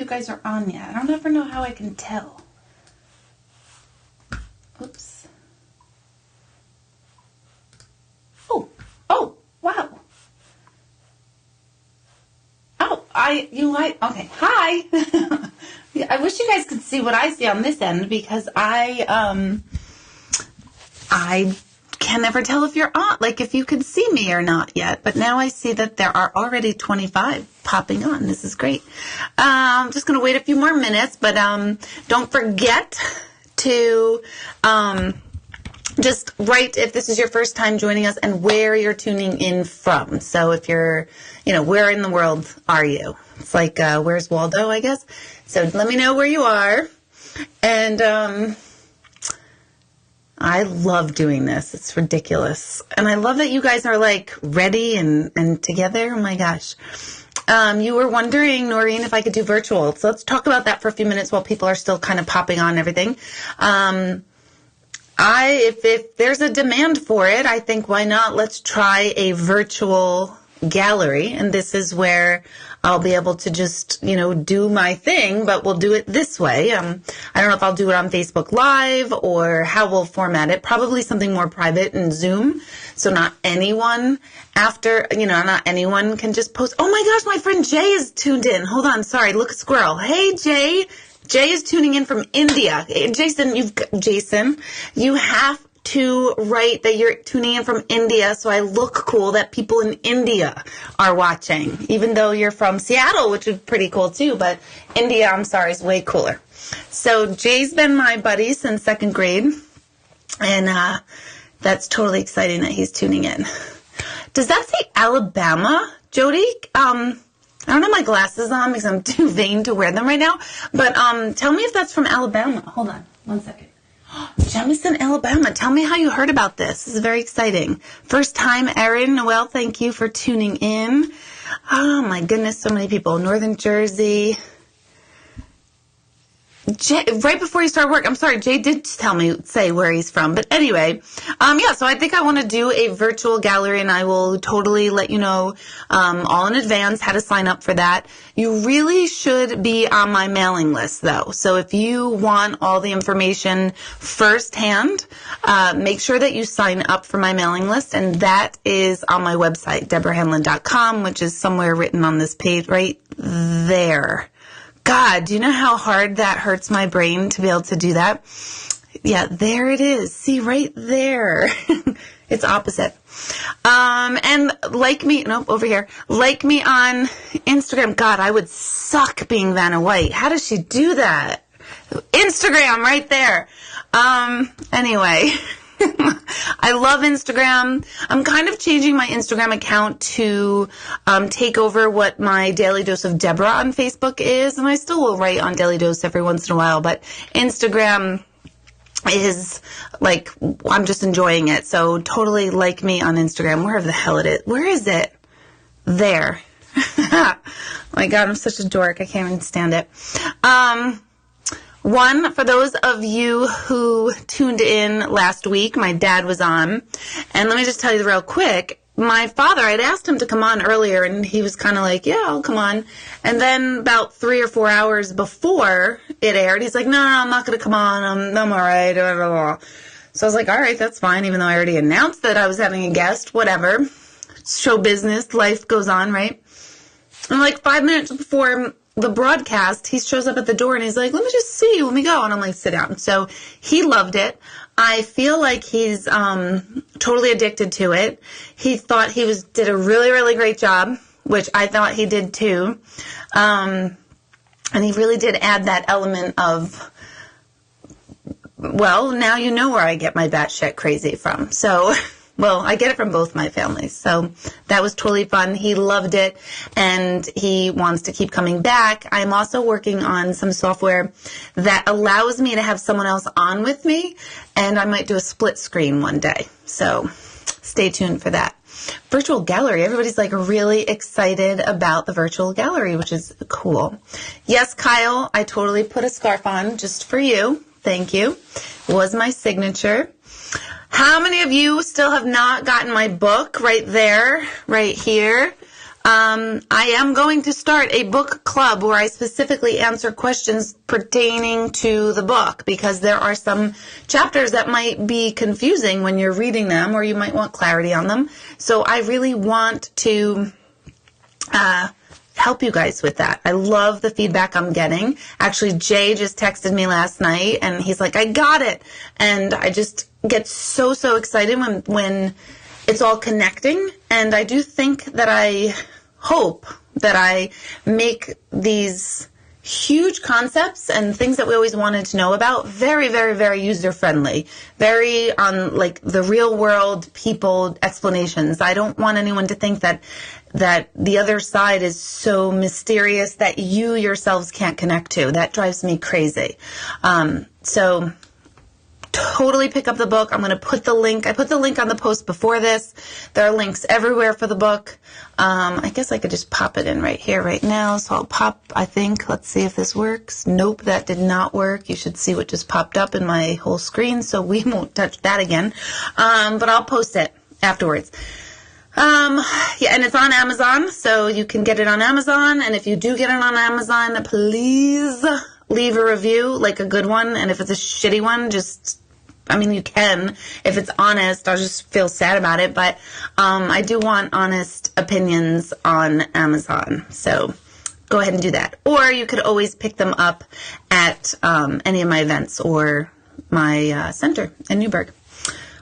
you guys are on yet. I don't ever know how I can tell. Oops. Oh, wow. Okay, hi. I wish you guys could see what I see on this end because I can never tell if you're on, like if you can see me or not yet. But now I see that there are already 25 popping on. This is great. I'm just going to wait a few more minutes, but don't forget to just write if this is your first time joining us and where you're tuning in from. So if you're, where in the world are you? It's like, where's Waldo, I guess. So let me know where you are. And I love doing this. It's ridiculous. And I love that you guys are like ready and together. Oh my gosh. You were wondering, Noreen, if I could do virtual. So let's talk about that for a few minutes while people are still kind of popping on and everything. If there's a demand for it, I think why not? Let's try a virtual gallery. And this is where I'll be able to just, do my thing, but we'll do it this way. I don't know if I'll do it on Facebook Live or how we'll format it. Probably something more private in Zoom. So not anyone not anyone can just post. Oh my gosh, my friend Jay is tuned in. Hold on. Sorry. Look, squirrel. Hey, Jay. Jay is tuning in from India. Jason, you have to write that you're tuning in from India so I look cool that people in India are watching, even though you're from Seattle, which is pretty cool too, but India, I'm sorry, is way cooler. So Jay's been my buddy since second grade, and that's totally exciting that he's tuning in. Does that say Alabama, Jody? I don't have my glasses on because I'm too vain to wear them right now, but tell me if that's from Alabama. Hold on, 1 second. Jemison, Alabama. Tell me how you heard about this. This is very exciting. First time, Erin, Noel, thank you for tuning in. Oh, my goodness, so many people. Northern Jersey. Jay, right before you start work, I'm sorry, Jay did say where he's from. But anyway, so I think I want to do a virtual gallery, and I will totally let you know all in advance how to sign up for that. You really should be on my mailing list, though. So if you want all the information firsthand, make sure that you sign up for my mailing list, and that is on my website, deborahhanlon.com, which is somewhere written on this page right there. God, do you know how hard that hurts my brain to be able to do that? Yeah, there it is. See, right there. It's opposite. And like me on Instagram. God, I would suck being Vanna White. How does she do that? Instagram, right there. Anyway. I love Instagram. I'm kind of changing my Instagram account to take over what my Daily Dose of Deborah on Facebook is, and I still will write on Daily Dose every once in a while, but Instagram is like, I'm just enjoying it, so totally like me on Instagram. Where the hell it is? Where is it? There. Oh my God, I'm such a dork. I can't even stand it. One, for those of you who tuned in last week, my dad was on. And let me just tell you real quick, my father, I'd asked him to come on earlier, and he was kind of like, yeah, I'll come on. And then about 3 or 4 hours before it aired, he's like, no, I'm not going to come on. I'm all right. Blah, blah, blah. So I was like, all right, that's fine, even though I already announced that I was having a guest, whatever. Show business, life goes on, right? And like 5 minutes before the broadcast, he shows up at the door and he's like, let me just see, let me go. And I'm like, sit down. So he loved it. I feel like he's totally addicted to it. He thought he did a really, really great job, which I thought he did too. And he really did add that element of, well, now you know where I get my batshit crazy from. So, well, I get it from both my families. So that was totally fun. He loved it, and he wants to keep coming back. I'm also working on some software that allows me to have someone else on with me, and I might do a split screen one day. So stay tuned for that. Virtual gallery. Everybody's like really excited about the virtual gallery, which is cool. Yes, Kyle, I totally put a scarf on just for you. Thank you. It was my signature. How many of you still have not gotten my book right there, right here? I am going to start a book club where I specifically answer questions pertaining to the book, because there are some chapters that might be confusing when you're reading them, or you might want clarity on them. So I really want to help you guys with that. I love the feedback I'm getting. Actually, Jay just texted me last night, and he's like, I got it. And I just get so excited when it's all connecting. And I do think that I hope that I make these huge concepts and things that we always wanted to know about very, very, very user-friendly, very on like the real world people explanations. I don't want anyone to think that the other side is so mysterious that you yourselves can't connect to. That drives me crazy. So totally pick up the book. I'm going to put the link. I put the link on the post before this. There are links everywhere for the book. I guess I could just pop it in right here, right now. So I'll pop, I think. Let's see if this works. Nope, that did not work. You should see what just popped up in my whole screen, so we won't touch that again. But I'll post it afterwards. Yeah, and it's on Amazon, so you can get it on Amazon. And if you do get it on Amazon, please leave a review, like a good one. And if it's a shitty one, you can. If it's honest, I'll just feel sad about it. But I do want honest opinions on Amazon. So go ahead and do that. Or you could always pick them up at any of my events or my center in Newburgh.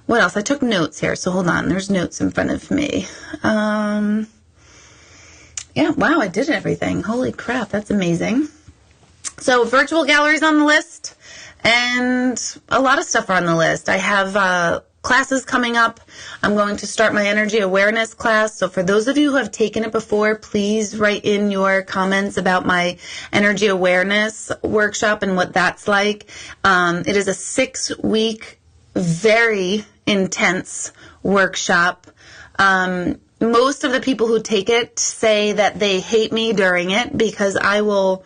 What else? I took notes here, so hold on. There's notes in front of me. Yeah, wow, I did everything. Holy crap, that's amazing. So virtual galleries on the list, and a lot of stuff are on the list. I have classes coming up. I'm going to start my energy awareness class. So for those of you who have taken it before, please write in your comments about my energy awareness workshop and what that's like. It is a 6-week, very intense workshop. Most of the people who take it say that they hate me during it, because I will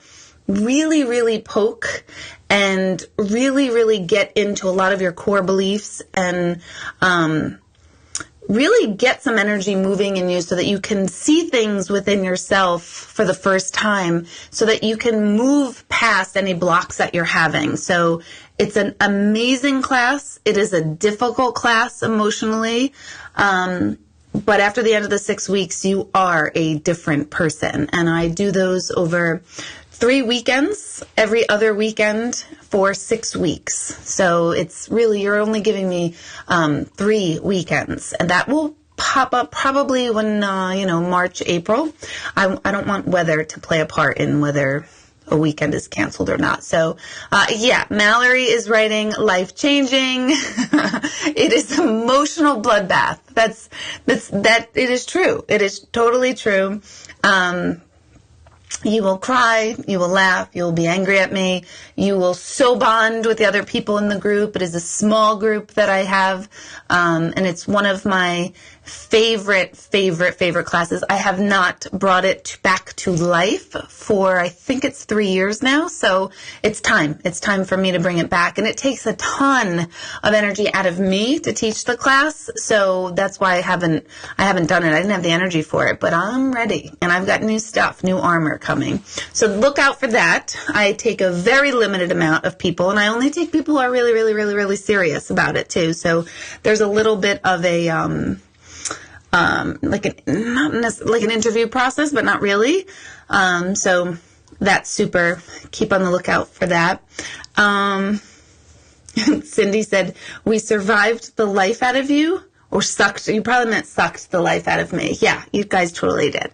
really, really poke and really, really get into a lot of your core beliefs and really get some energy moving in you so that you can see things within yourself for the first time, so that you can move past any blocks that you're having. So it's an amazing class. It is a difficult class emotionally. But after the end of the 6 weeks, you are a different person. And I do those over 3 weekends, every other weekend for 6 weeks. So it's really, you're only giving me 3 weekends. And that will pop up probably when, March, April. I don't want weather to play a part in whether a weekend is canceled or not. So, Mallory is writing life-changing. It is emotional bloodbath. That it is true. It is totally true. You will cry, you will laugh, you will be angry at me, you will so bond with the other people in the group. It is a small group that I have, and it's one of my favorite classes. I have not brought it back to life for, I think it's 3 years now, so it's time. It's time for me to bring it back, and it takes a ton of energy out of me to teach the class, so that's why I haven't done it. I didn't have the energy for it, but I'm ready, and I've got new stuff, new armor coming. So look out for that. I take a very limited amount of people, and I only take people who are really, really, really, really serious about it too. So there's a little bit of a like an interview process, but not really. So that's super. Keep on the lookout for that. Cindy said, we survived the life out of you, or sucked. You probably meant sucked the life out of me. Yeah, you guys totally did.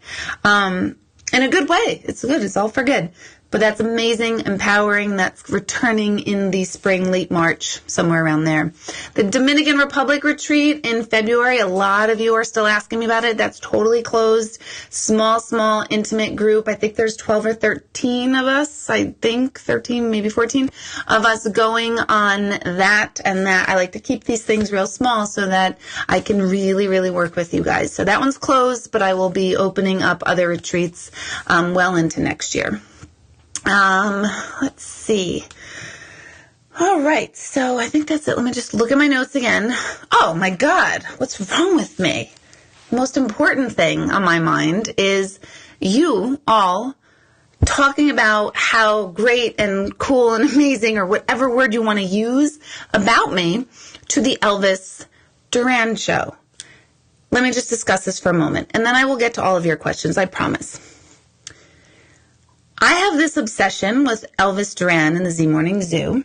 In a good way. It's good. It's all for good. But that's amazing, empowering. That's returning in the spring, late March, somewhere around there. The Dominican Republic retreat in February, a lot of you are still asking me about it. That's totally closed. Small, intimate group. I think there's 12 or 13 of us. I think 13, maybe 14 of us going on that and that. I like to keep these things real small so that I can really, really work with you guys. So that one's closed, but I will be opening up other retreats well into next year. Let's see. All right. So I think that's it. Let me just look at my notes again. Oh my God. What's wrong with me? most important thing on my mind is you all talking about how great and cool and amazing, or whatever word you want to use, about me to the Elvis Duran show. Let me just discuss this for a moment, and then I will get to all of your questions, I promise. I have this obsession with Elvis Duran and the Z Morning Zoo,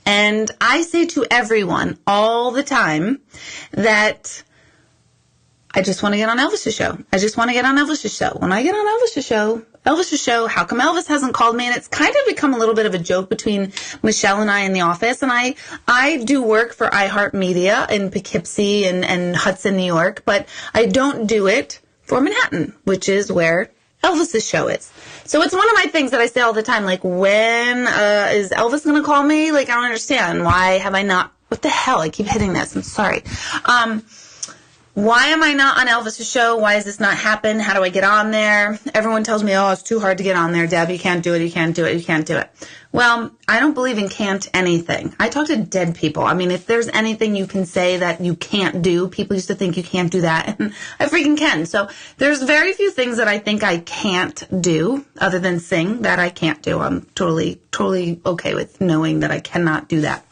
and I say to everyone all the time that I just want to get on Elvis's show. I just want to get on Elvis's show. When I get on Elvis's show, how come Elvis hasn't called me? And it's kind of become a little bit of a joke between Michelle and I in the office. And I do work for iHeartMedia in Poughkeepsie and Hudson, New York, but I don't do it for Manhattan, which is where Elvis's show is. So it's one of my things that I say all the time, like, when is Elvis going to call me? Like, I don't understand. Why have I not? What the hell? I keep hitting this. I'm sorry. Why am I not on Elvis's show? Why has this not happened? How do I get on there? Everyone tells me, oh, it's too hard to get on there, Deb. You can't do it. You can't do it. You can't do it. Well, I don't believe in can't anything. I talk to dead people. I mean, if there's anything you can say that you can't do, people used to think you can't do that, and I freaking can. So there's very few things that I think I can't do other than sing that I can't do. I'm totally okay with knowing that I cannot do that.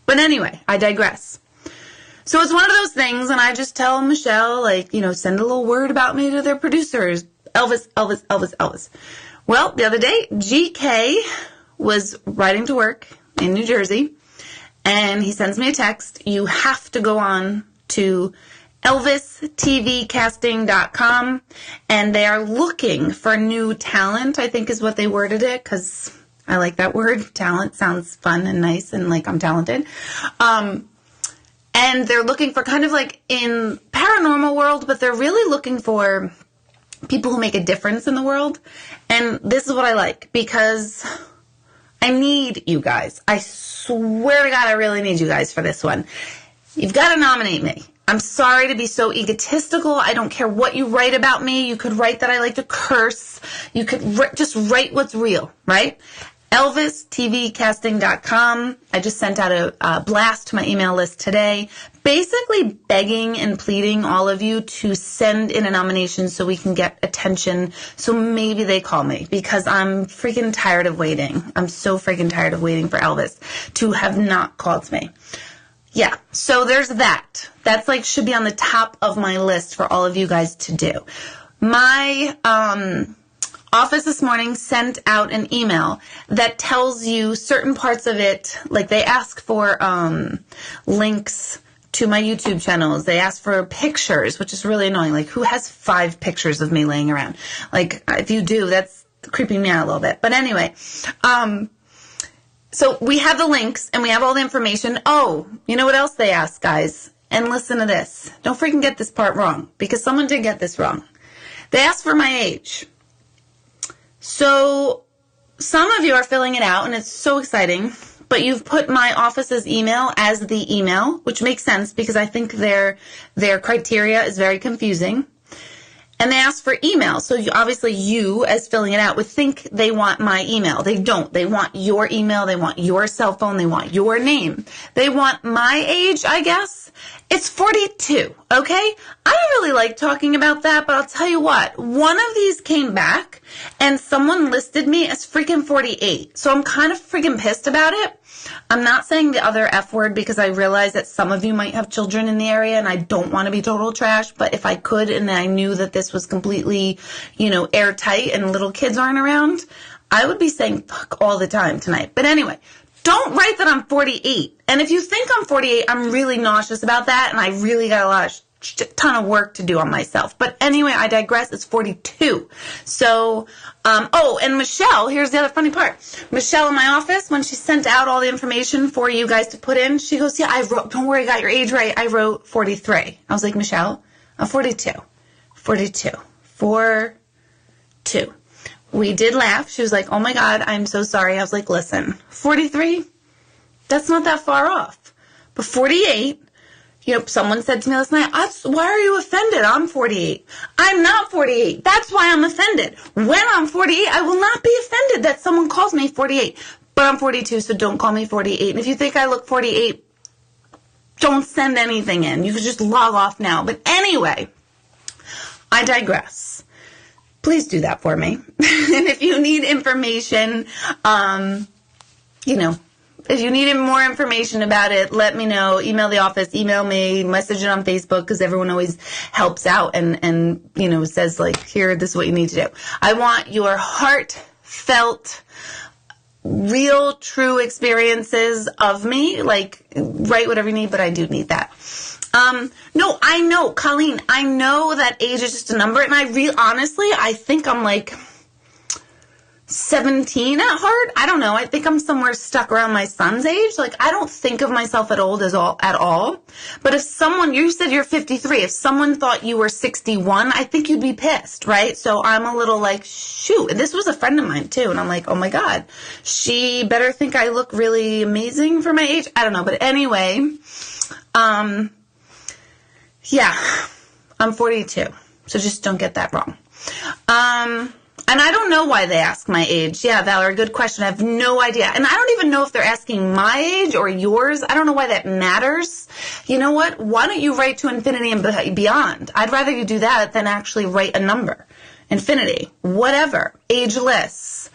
But anyway, I digress. So it's one of those things, and I just tell Michelle, like, send a little word about me to their producers. Elvis. Well, the other day, GK was riding to work in New Jersey, and he sends me a text. You have to go on to ElvisTVcasting.com, and they are looking for new talent, I think is what they worded it, because I like that word. Talent sounds fun and nice, and like I'm talented. And they're looking for kind of like in paranormal world, but they're really looking for people who make a difference in the world. And this is what I like, because I need you guys. I swear to God, I really need you guys for this one. You've got to nominate me. I'm sorry to be so egotistical. I don't care what you write about me. You could write that I like to curse. You could just write what's real, right? ElvisTVcasting.com. I just sent out a blast to my email list today, basically begging and pleading all of you to send in a nomination so we can get attention, so maybe they call me, because I'm freaking tired of waiting. I'm so freaking tired of waiting for Elvis to have not called me. Yeah, so there's that. That's like should be on the top of my list for all of you guys to do. My office this morning sent out an email that tells you certain parts of it, like they ask for links to my YouTube channels. They ask for pictures, which is really annoying. Like, who has 5 pictures of me laying around? Like, if you do, that's creeping me out a little bit. But anyway, so we have the links and we have all the information. Oh, you know what else they ask, guys? And listen to this. Don't freaking get this part wrong, because someone did get this wrong. They asked for my age. So some of you are filling it out, and it's so exciting, but you've put my office's email as the email, which makes sense because I think their criteria is very confusing. And they ask for email. So obviously you, as filling it out, would think they want my email. They don't. They want your email. They want your cell phone. They want your name. They want my age, I guess. It's 42, okay? I don't really like talking about that, but I'll tell you what. One of these came back, and someone listed me as freaking 48. So I'm kind of freaking pissed about it. I'm not saying the other F word because I realize that some of you might have children in the area, and I don't want to be total trash, but if I could and I knew that this was completely, airtight and little kids aren't around, I would be saying fuck all the time tonight. But anyway, don't write that I'm 48. And if you think I'm 48, I'm really nauseous about that, and I really got a ton of work to do on myself. But anyway, I digress. It's 42. So, and Michelle, here's the other funny part. Michelle in my office, when she sent out all the information for you guys to put in, she goes, yeah, I wrote, don't worry, I got your age right. I wrote 43. I was like, Michelle, I'm 42. 42. We did laugh. She was like, oh my God, I'm so sorry. I was like, listen, 43, that's not that far off. But 48, someone said to me last night, why are you offended? I'm 48. I'm not 48. That's why I'm offended. When I'm 48, I will not be offended that someone calls me 48. But I'm 42, so don't call me 48. And if you think I look 48, don't send anything in. You can just log off now. But anyway, I digress. Please do that for me. And if you need information, if you need more information about it, let me know. Email the office, email me, message it on Facebook, because everyone always helps out and says, like, here, this is what you need to do. I want your heartfelt, real, true experiences of me. Like, write whatever you need, but I do need that. No, I know, Colleen, I know that age is just a number, and honestly, I think I'm like 17 at heart. I don't know. I think I'm somewhere stuck around my son's age. Like, I don't think of myself at all. But if you said you're 53, if someone thought you were 61, I think you'd be pissed, right? So I'm a little like, shoot. This was a friend of mine too. And I'm like, oh my God, she better think I look really amazing for my age. I don't know. But anyway, yeah, I'm 42. So just don't get that wrong. And I don't know why they ask my age. Yeah, Valerie, good question. I have no idea. And I don't even know if they're asking my age or yours. I don't know why that matters. You know what? Why don't you write to infinity and beyond? I'd rather you do that than actually write a number. Infinity, whatever, ageless,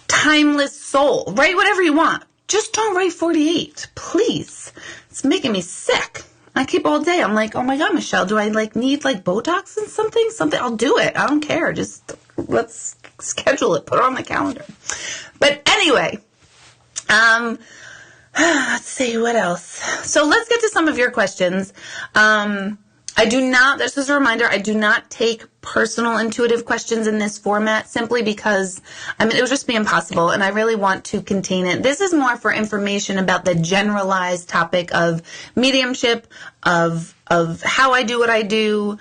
timeless soul. Write whatever you want. Just don't write 48, please. It's making me sick. I keep all day. I'm like, oh my God, Michelle, do I need Botox and something? I'll do it. I don't care. Just let's schedule it. Put it on the calendar. But anyway, let's see what else. So let's get to some of your questions. This is a reminder, I do not take personal intuitive questions in this format simply because, it would just be impossible, and I really want to contain it. This is more for information about the generalized topic of mediumship, of how I do what I do,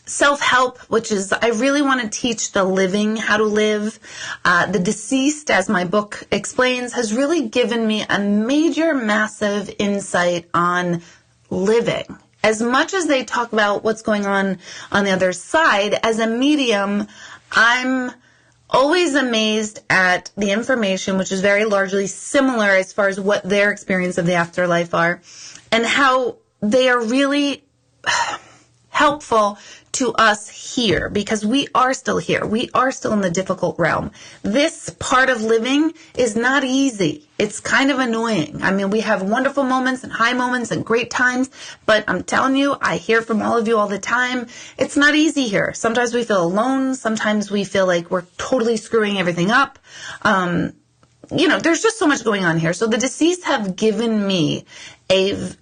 self-help, which is, I really want to teach the living how to live. The deceased, as my book explains, has really given me a major, massive insight on living. As much as they talk about what's going on the other side, as a medium, I'm always amazed at the information, which is very largely similar as far as what their experience of the afterlife are, and how they are really helpful to us here, because we are still here. We are still in the difficult realm. This part of living is not easy. It's kind of annoying. We have wonderful moments and high moments and great times, but I'm telling you, I hear from all of you all the time, it's not easy here. Sometimes we feel alone. Sometimes we feel like we're totally screwing everything up. There's just so much going on here. So the deceased have given me a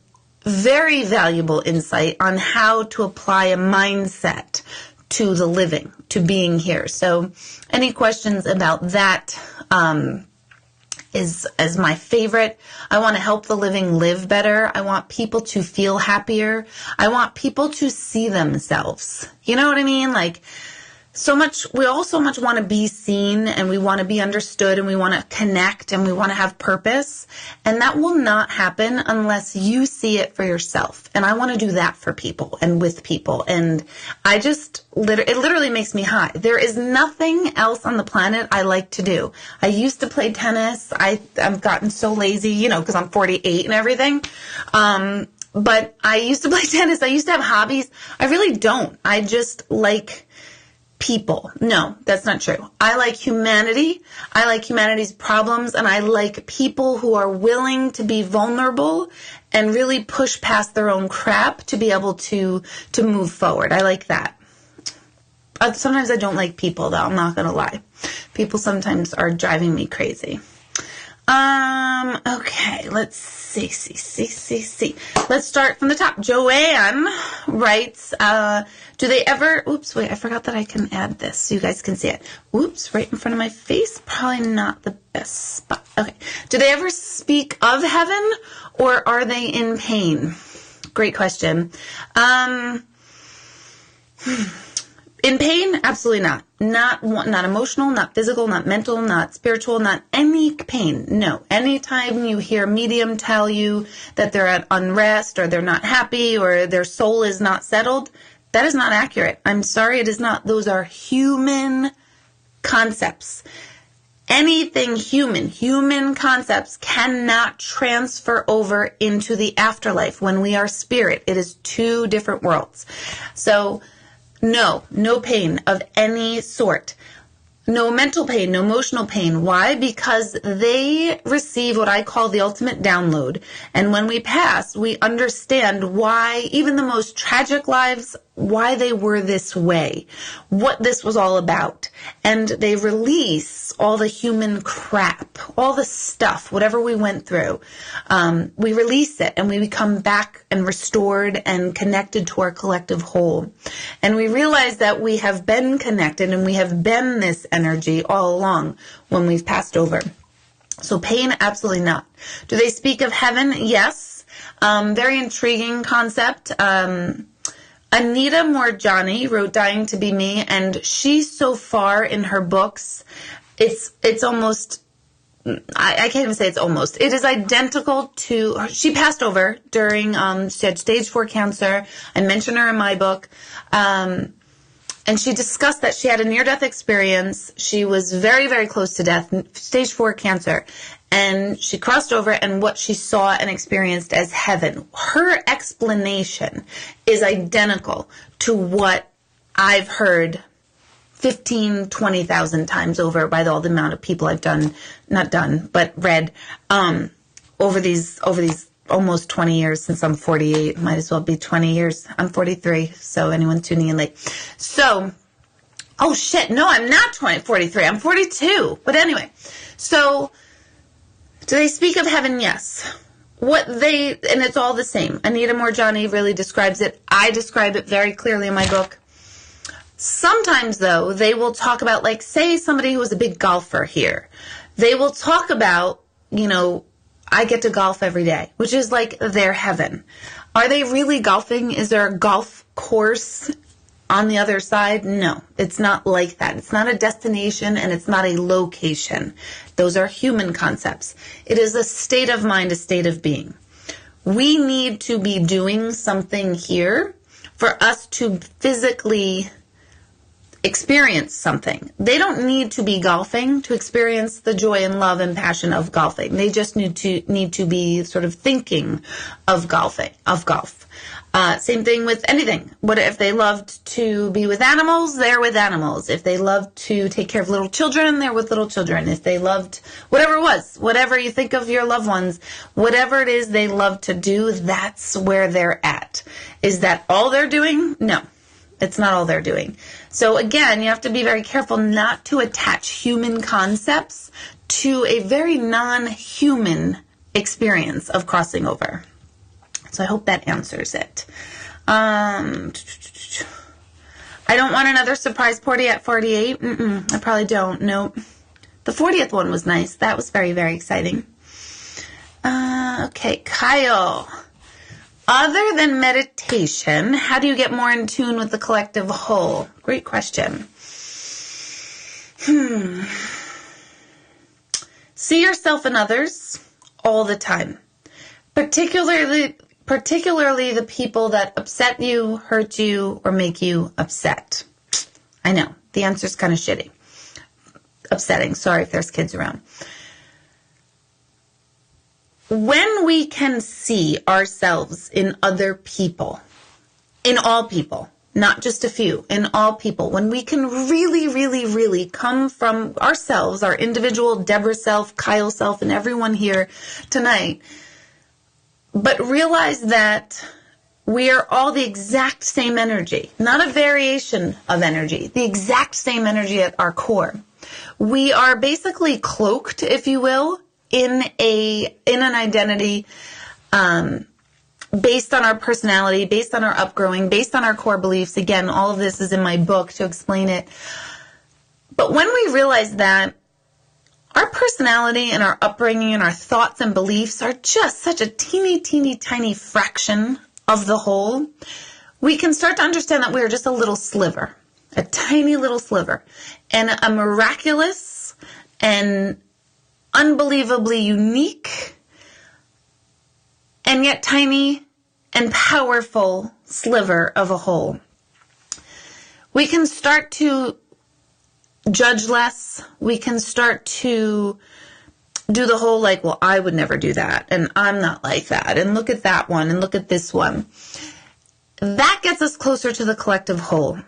very valuable insight on how to apply a mindset to the living, to being here. So any questions about that is my favorite. I want to help the living live better. I want people to feel happier. I want people to see themselves. You know what I mean? We all so much want to be seen, and we want to be understood, and we want to connect, and we want to have purpose. And that will not happen unless you see it for yourself. And I want to do that for people and with people. And it literally makes me high. There is nothing else on the planet I like to do. I used to play tennis. I've gotten so lazy, because I'm 48 and everything. But I used to play tennis. I used to have hobbies. I really don't. I just like people. No, that's not true. I like humanity. I like humanity's problems, and I like people who are willing to be vulnerable and really push past their own crap to be able to move forward. I like that. Sometimes I don't like people, though. I'm not going to lie. People sometimes are driving me crazy. Okay, let's see. Let's start from the top. Joanne writes, do they ever, I forgot that I can add this so you guys can see it. Right in front of my face. Probably not the best spot. Okay. Do they ever speak of heaven, or are they in pain? Great question. In pain? Absolutely not. Not emotional, not physical, not mental, not spiritual, not any pain. No. Anytime you hear a medium tell you that they're at unrest, or they're not happy, or their soul is not settled, that is not accurate. I'm sorry, it is not. Those are human concepts. Anything human concepts cannot transfer over into the afterlife when we are spirit. It is two different worlds. So No pain of any sort. No mental pain, no emotional pain. Why? Because they receive what I call the ultimate download. And when we pass, we understand why, even the most tragic lives, why they were this way, what this was all about. And they release all the human crap, all the stuff, whatever we went through. We release it and we become back and restored and connected to our collective whole. And we realize that we have been connected and we have been this energy all along when we've passed over. So pain, absolutely not. Do they speak of heaven? Yes. Very intriguing concept. Anita Morjani wrote Dying to Be Me, and she's so far in her books, it's almost, I can't even say it's almost, it is identical to, she passed over during, she had stage 4 cancer. I mention her in my book. And she discussed that she had a near-death experience. She was very, very close to death, stage 4 cancer. And she crossed over, and what she saw and experienced as heaven. Her explanation is identical to what I've heard 15, 20,000 times over by all the amount of people I've read over these almost 20 years since I'm 48. Might as well be 20 years. I'm 43, so anyone tuning in late. So, oh shit, no, I'm not 43. I'm 42. But anyway, so do they speak of heaven? Yes. And it's all the same. Anita Morjani really describes it. I describe it very clearly in my book. Sometimes, though, they will talk about, like, say somebody who was a big golfer here. They will talk about, I get to golf every day, which is like their heaven. Are they really golfing? Is there a golf course on the other side? No, it's not like that. It's not a destination and it's not a location. Those are human concepts. It is a state of mind, a state of being. We need to be doing something here for us to physically experience something. They don't need to be golfing to experience the joy and love and passion of golfing. They just need to be sort of thinking of golf. Same thing with anything. What if they loved to be with animals? They're with animals. If they loved to take care of little children, they're with little children. If they loved whatever it was, whatever you think of your loved ones, whatever it is they love to do, that's where they're at. Is that all they're doing? No. It's not all they're doing. So again, you have to be very careful not to attach human concepts to a very non-human experience of crossing over. So I hope that answers it. I don't want another surprise party at 48. I probably don't. Nope. The 40th one was nice. That was very, very exciting. Okay, Kyle. Other than meditation, how do you get more in tune with the collective whole? Great question. See yourself in others all the time. Particularly the people that upset you, hurt you, or make you upset. I know, the answer's kind of shitty. Upsetting. Sorry if there's kids around. When we can see ourselves in other people, in all people, not just a few, in all people, when we can really, really, really come from ourselves, our individual Deborah self, Kyle self, and everyone here tonight, but realize that we are all the exact same energy, not a variation of energy, the exact same energy at our core. We are basically cloaked, if you will, in an identity based on our personality, based on our upbringing, based on our core beliefs. Again, all of this is in my book to explain it. But when we realize that our personality and our upbringing and our thoughts and beliefs are just such a teeny, teeny, tiny fraction of the whole, we can start to understand that we are just a little sliver, a tiny little sliver, and a miraculous and unbelievably unique and yet tiny and powerful sliver of a whole. We can start to judge less. We can start to do the whole like, well, I would never do that, and I'm not like that, and look at that one, and look at this one. That gets us closer to the collective whole.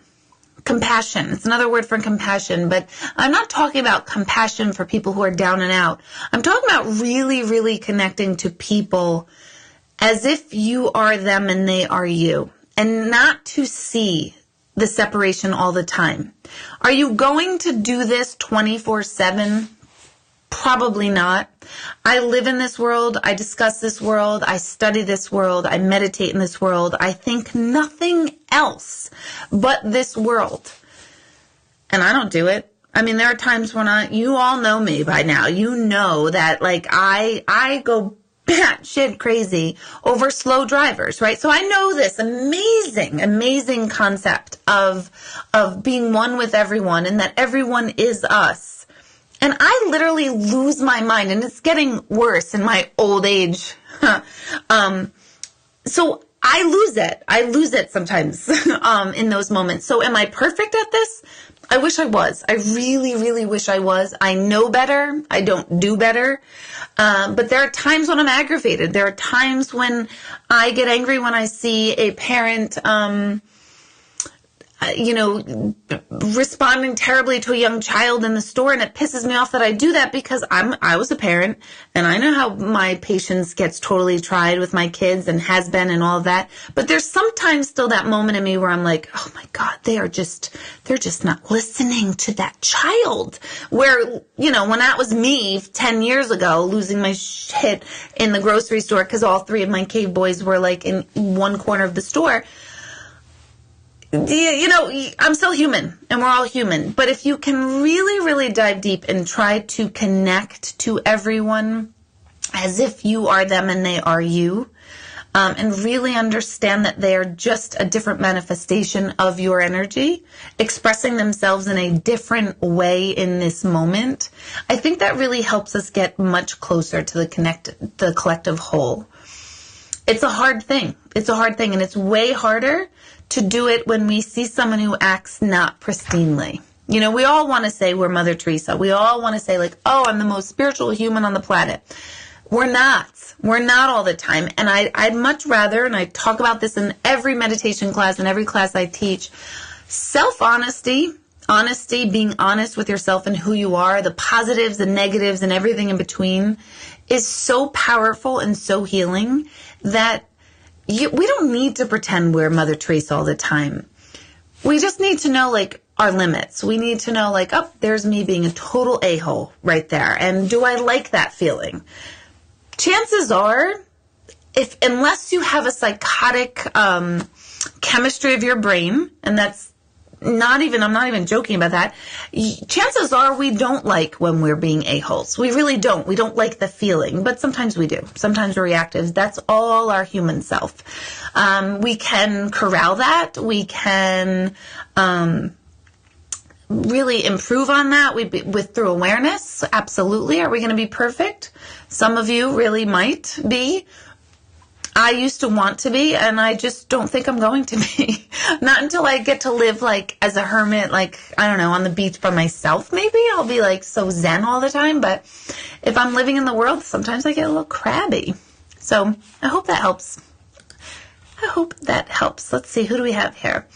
Compassion. It's another word for compassion, but I'm not talking about compassion for people who are down and out. I'm talking about really, really connecting to people as if you are them and they are you, and not to see the separation all the time. Are you going to do this 24/7? Probably not. I live in this world. I discuss this world. I study this world. I meditate in this world. I think nothing else but this world. And I don't do it. I mean, there are times when you all know me by now. You know that, like, I go batshit crazy over slow drivers, right? So I know this amazing, amazing concept of being one with everyone and that everyone is us. And I literally lose my mind, and it's getting worse in my old age. So I lose it. I lose it sometimes in those moments. So am I perfect at this? I wish I was. I really, really wish I was. I know better. I don't do better. But there are times when I'm aggravated. There are times when I get angry when I see a parent responding terribly to a young child in the store, and it pisses me off that I do that because I was a parent, and I know how my patience gets totally tried with my kids and has been and all of that. But there's sometimes still that moment in me where I'm like, oh my God, they're just not listening to that child. Where, when that was me 10 years ago, losing my shit in the grocery store because all three of my cave boys were like in one corner of the store. I'm still human, and we're all human. But if you can really, really dive deep and try to connect to everyone as if you are them and they are you, and really understand that they are just a different manifestation of your energy, expressing themselves in a different way in this moment, I think that really helps us get much closer to the collective whole. It's a hard thing. It's a hard thing, and it's way harder to do it when we see someone who acts not pristinely. We all want to say we're Mother Teresa. We all want to say, like, oh, I'm the most spiritual human on the planet. We're not. We're not all the time. And I'd much rather, and I talk about this in every meditation class and every class I teach, self-honesty, being honest with yourself and who you are, the positives, the negatives, and everything in between is so powerful and so healing that we don't need to pretend we're Mother Teresa all the time. We just need to know, like, our limits. We need to know, like, oh, there's me being a total a-hole right there. And do I like that feeling? Chances are, unless you have a psychotic chemistry of your brain, and that's I'm not even joking about that. Chances are we don't like when we're being a-holes. We really don't. We don't like the feeling, but sometimes we do. Sometimes we're reactive. That's all our human self. We can corral that. We can really improve on that through awareness. Absolutely. Are we going to be perfect? Some of you really might be. I used to want to be, and I just don't think I'm going to be. Not until I get to live, like, as a hermit, like, I don't know, on the beach by myself, maybe. I'll be, like, so zen all the time. But if I'm living in the world, sometimes I get a little crabby. So I hope that helps. Let's see, who do we have here?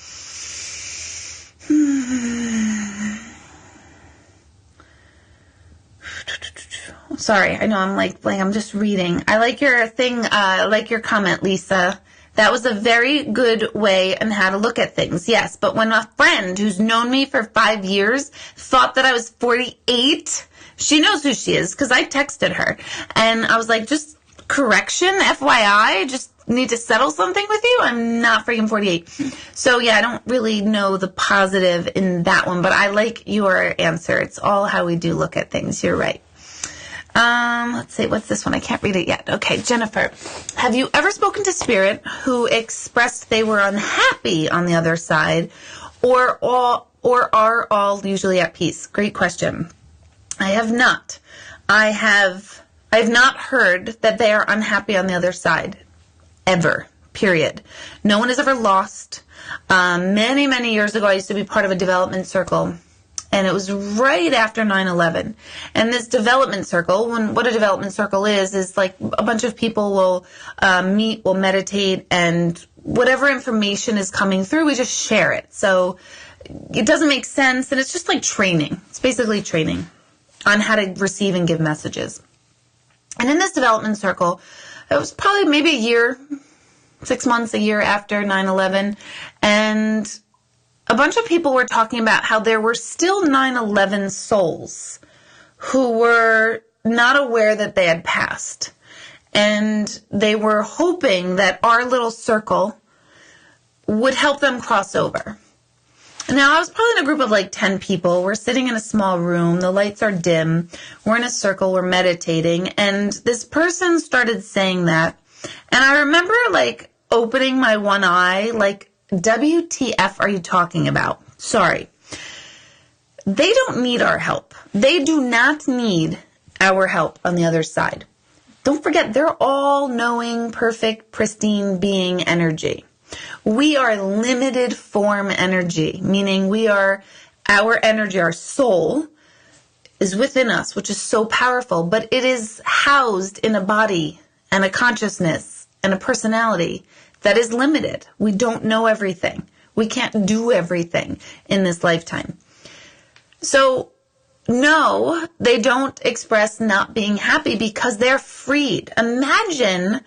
Sorry, I know I'm just reading. I like your thing, I like your comment, Lisa. That was a very good way on how to look at things. Yes, but when a friend who's known me for 5 years thought that I was 48, she knows who she is because I texted her. And I was like, just correction, FYI, just need to settle something with you. I'm not freaking 48. So yeah, I don't really know the positive in that one, but I like your answer. It's all how we do look at things. You're right. Let's see, what's this one? I can't read it yet. Okay, Jennifer, have you ever spoken to spirit who expressed they were unhappy on the other side, or are all usually at peace? Great question. I have not. I have not heard that they are unhappy on the other side. Ever. Period. No one has ever lost. Many, many years ago, I used to be part of a development circle. And it was right after 9/11. And this development circle, what a development circle is like a bunch of people will meet, will meditate, and whatever information is coming through, we just share it. So it doesn't make sense, and it's just like training. It's basically training on how to receive and give messages. And in this development circle, it was probably maybe a year, 6 months, a year after 9/11, and a bunch of people were talking about how there were still 9/11 souls who were not aware that they had passed. And they were hoping that our little circle would help them cross over. Now, I was probably in a group of like 10 people. We're sitting in a small room. The lights are dim. We're in a circle. We're meditating. And this person started saying that. And I remember like opening my one eye, like, WTF are you talking about? Sorry. They don't need our help. They do not need our help on the other side. Don't forget, they're all knowing, perfect, pristine being energy. We are limited form energy, meaning our energy, our soul is within us, which is so powerful, but it is housed in a body and a consciousness and a personality that is limited. We don't know everything. We can't do everything in this lifetime. So, no, they don't express not being happy because they're freed. Imagine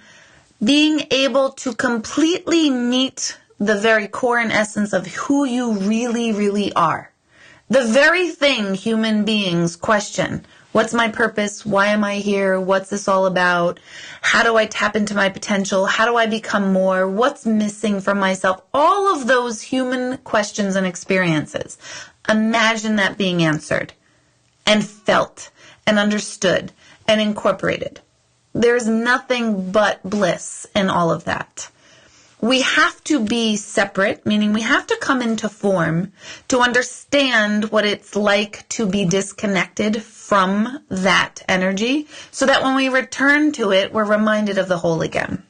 being able to completely meet the very core and essence of who you really, really are. The very thing human beings question. What's my purpose? Why am I here? What's this all about? How do I tap into my potential? How do I become more? What's missing from myself? All of those human questions and experiences. Imagine that being answered and felt and understood and incorporated. There's nothing but bliss in all of that. We have to be separate, meaning we have to come into form to understand what it's like to be disconnected from that energy so that when we return to it, we're reminded of the whole again.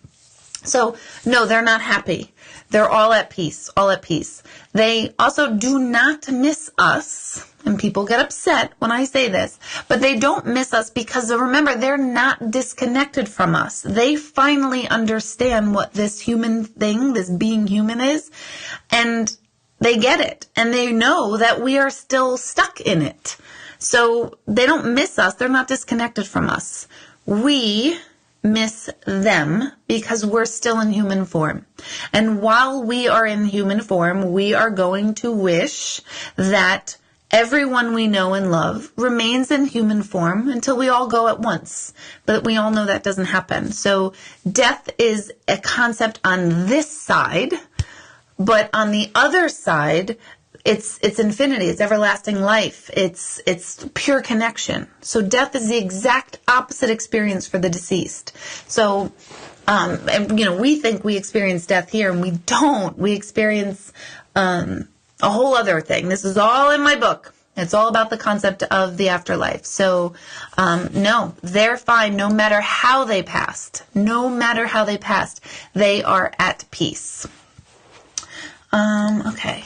So, no, they're not happy. They're all at peace, all at peace. They also do not miss us, and people get upset when I say this, but they don't miss us because, remember, they're not disconnected from us. They finally understand what this human thing, this being human is, and they get it, and they know that we are still stuck in it. So they don't miss us. They're not disconnected from us. We miss them because we're still in human form. And while we are in human form, we are going to wish that everyone we know and love remains in human form until we all go at once. But we all know that doesn't happen. So death is a concept on this side, but on the other side, it's infinity, it's everlasting life, it's pure connection. So death is the exact opposite experience for the deceased. So, we think we experience death here, and we don't. We experience a whole other thing. This is all in my book. It's all about the concept of the afterlife. So, no, they're fine no matter how they passed. No matter how they passed, they are at peace. Okay.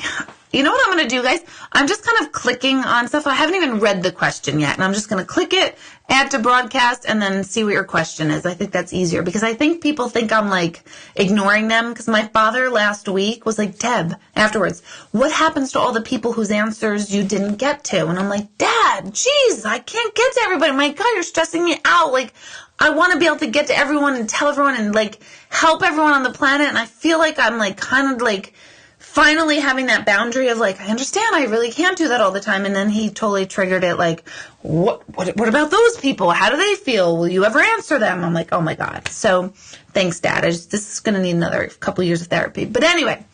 You know what I'm going to do, guys? I'm just kind of clicking on stuff. I haven't even read the question yet, and I'm just going to click it, add to broadcast, and then see what your question is. I think that's easier because I think people think I'm like ignoring them because my father last week was like, Deb, afterwards, what happens to all the people whose answers you didn't get to? And I'm like, Dad, geez, I can't get to everybody. My God, you're stressing me out. Like, I want to be able to get to everyone and tell everyone and like help everyone on the planet. And I feel like I'm like kind of like finally having that boundary of like, I understand I really can't do that all the time. And then he totally triggered it like, what about those people? How do they feel? Will you ever answer them? I'm like, oh my God. So thanks, Dad. This is going to need another couple years of therapy. But anyway,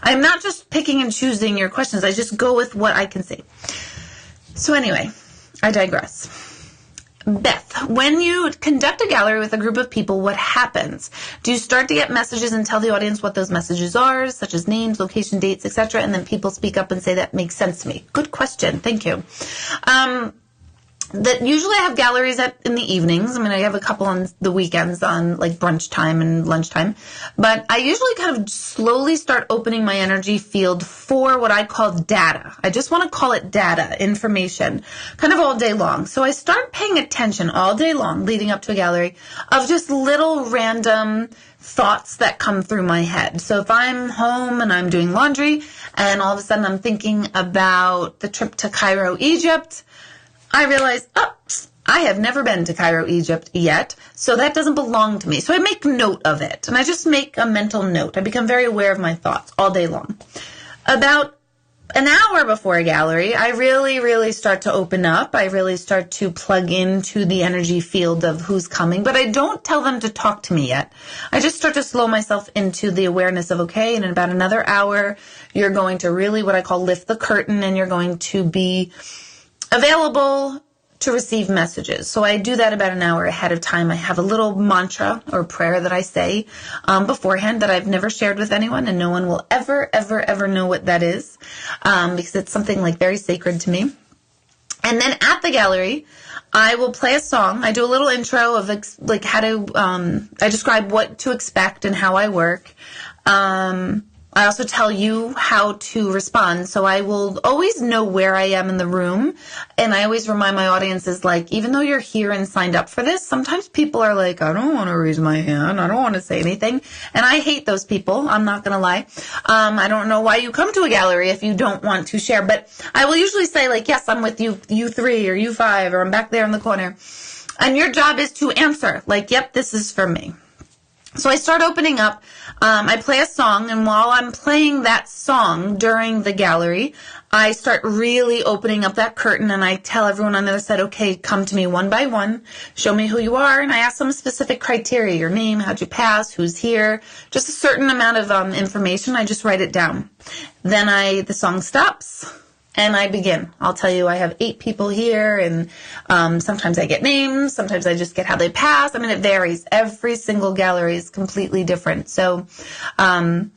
I'm not just picking and choosing your questions. I just go with what I can see. So anyway, I digress. Beth, when you conduct a gallery with a group of people, what happens? Do you start to get messages and tell the audience what those messages are, such as names, location, dates, etc., and then people speak up and say that makes sense to me? Good question. Thank you. that usually I have galleries in the evenings. I mean, I have a couple on the weekends on like brunch time and lunchtime. But I usually kind of slowly start opening my energy field for what I call data. I just want to call it data, information, kind of all day long. So I start paying attention all day long leading up to a gallery of just little random thoughts that come through my head. So if I'm home and I'm doing laundry and all of a sudden I'm thinking about the trip to Cairo, Egypt, I realize, I have never been to Cairo, Egypt yet, so that doesn't belong to me. So I make note of it, and I just make a mental note. I become very aware of my thoughts all day long. About an hour before a gallery, I really, really start to open up. I really start to plug into the energy field of who's coming, but I don't tell them to talk to me yet. I just start to slow myself into the awareness of, okay, in about another hour, you're going to really what I call lift the curtain, and you're going to be available to receive messages. So I do that about an hour ahead of time. I have a little mantra or prayer that I say beforehand that I've never shared with anyone, and no one will ever, ever, ever know what that is because it's something like very sacred to me. And then at the gallery, I will play a song. I do a little intro of like how to, I describe what to expect and how I work. I also tell you how to respond. So I will always know where I am in the room. And I always remind my audiences, like, even though you're here and signed up for this, sometimes people are like, I don't want to raise my hand. I don't want to say anything. And I hate those people. I'm not going to lie. I don't know why you come to a gallery if you don't want to share. But I will usually say, like, yes, I'm with you, you 3 or you 5, or I'm back there in the corner. And your job is to answer, like, yep, this is for me. So I start opening up, I play a song, and while I'm playing that song during the gallery, I start really opening up that curtain, and I tell everyone on the other side, okay, come to me one by one, show me who you are, and I ask them specific criteria, your name, how'd you pass, who's here, just a certain amount of information, I just write it down. Then the song stops. And I begin. I'll tell you I have 8 people here, and sometimes I get names, sometimes I just get how they pass. I mean, it varies. Every single gallery is completely different. So, sometimes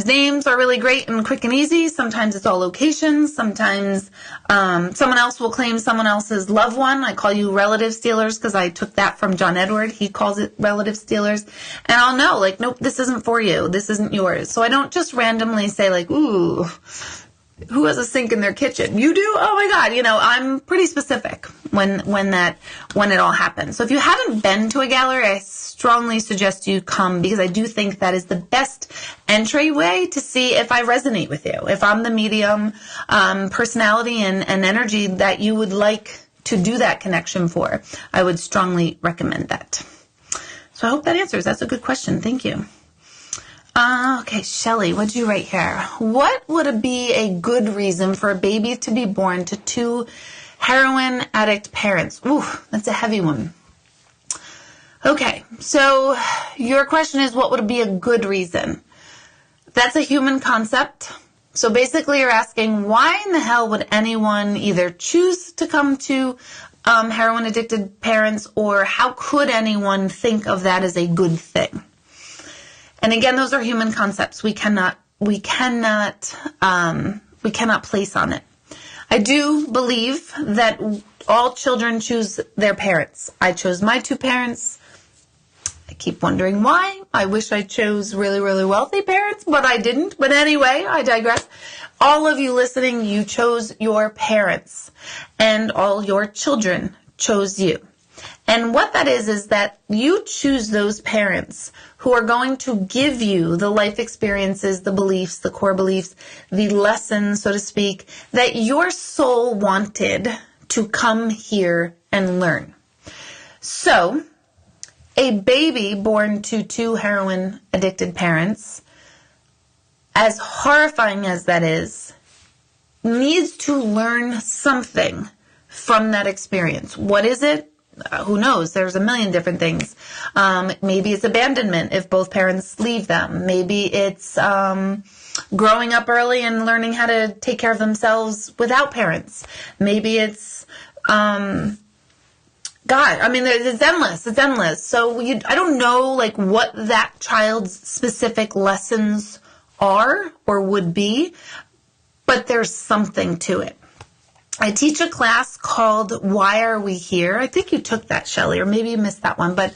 names are really great and quick and easy. Sometimes it's all locations. Sometimes someone else will claim someone else's loved one. I call you relative stealers because I took that from John Edward. He calls it relative stealers. And I'll know, like, nope, this isn't for you. This isn't yours. So I don't just randomly say, like, ooh, who has a sink in their kitchen? You do? Oh my God. I'm pretty specific when it all happens. So if you haven't been to a gallery, I strongly suggest you come, because I do think that is the best entryway to see if I resonate with you. If I'm the medium, personality and energy that you would like to do that connection for, I would strongly recommend that. So I hope that answers. That's a good question. Thank you. Okay, Shelley, what'd you write here? What would be a good reason for a baby to be born to 2 heroin addict parents? Ooh, that's a heavy one. Okay, so your question is, what would be a good reason? That's a human concept. So basically you're asking, why in the hell would anyone either choose to come to heroin addicted parents, or how could anyone think of that as a good thing? And again, those are human concepts. We cannot place on it. I do believe that all children choose their parents. I chose my 2 parents. I keep wondering why. I wish I chose really, really wealthy parents, but I didn't. But anyway, I digress. All of you listening, you chose your parents, and all your children chose you. And what that is that you choose those parents who are going to give you the life experiences, the beliefs, the core beliefs, the lessons, so to speak, that your soul wanted to come here and learn. So, a baby born to 2 heroin addicted parents, as horrifying as that is, needs to learn something from that experience. What is it? Who knows? There's a million different things. Maybe it's abandonment if both parents leave them. Maybe it's growing up early and learning how to take care of themselves without parents. Maybe it's, God, I mean, it's endless. It's endless. So I don't know, like, what that child's specific lessons are or would be, but there's something to it. I teach a class called Why Are We Here? I think you took that, Shelley, or maybe you missed that one. But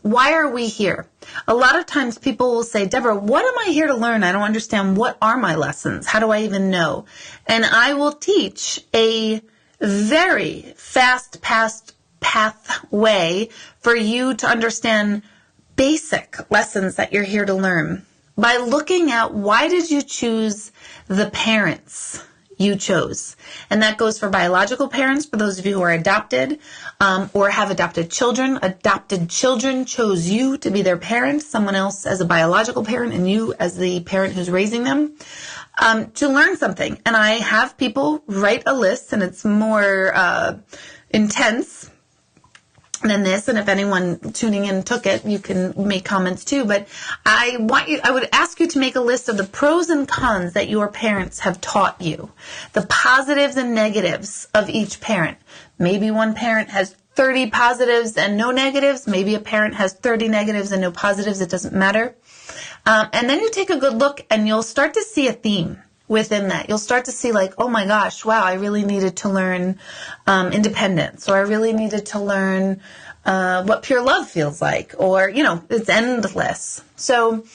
why are we here? A lot of times people will say, Deborah, what am I here to learn? I don't understand. What are my lessons? How do I even know? And I will teach a very fast pathway for you to understand basic lessons that you're here to learn by looking at why did you choose the parents you chose. And that goes for biological parents, for those of you who are adopted or have adopted children. Adopted children chose you to be their parent, someone else as a biological parent, and you as the parent who's raising them, to learn something. And I have people write a list, and it's more intense than this, and if anyone tuning in took it, you can make comments too. But I would ask you to make a list of the pros and cons that your parents have taught you, the positives and negatives of each parent. Maybe one parent has 30 positives and no negatives. Maybe a parent has 30 negatives and no positives. It doesn't matter. And then you take a good look, and you'll start to see a theme within that. You'll start to see like, oh my gosh, wow, I really needed to learn independence, or I really needed to learn what pure love feels like, or, it's endless. So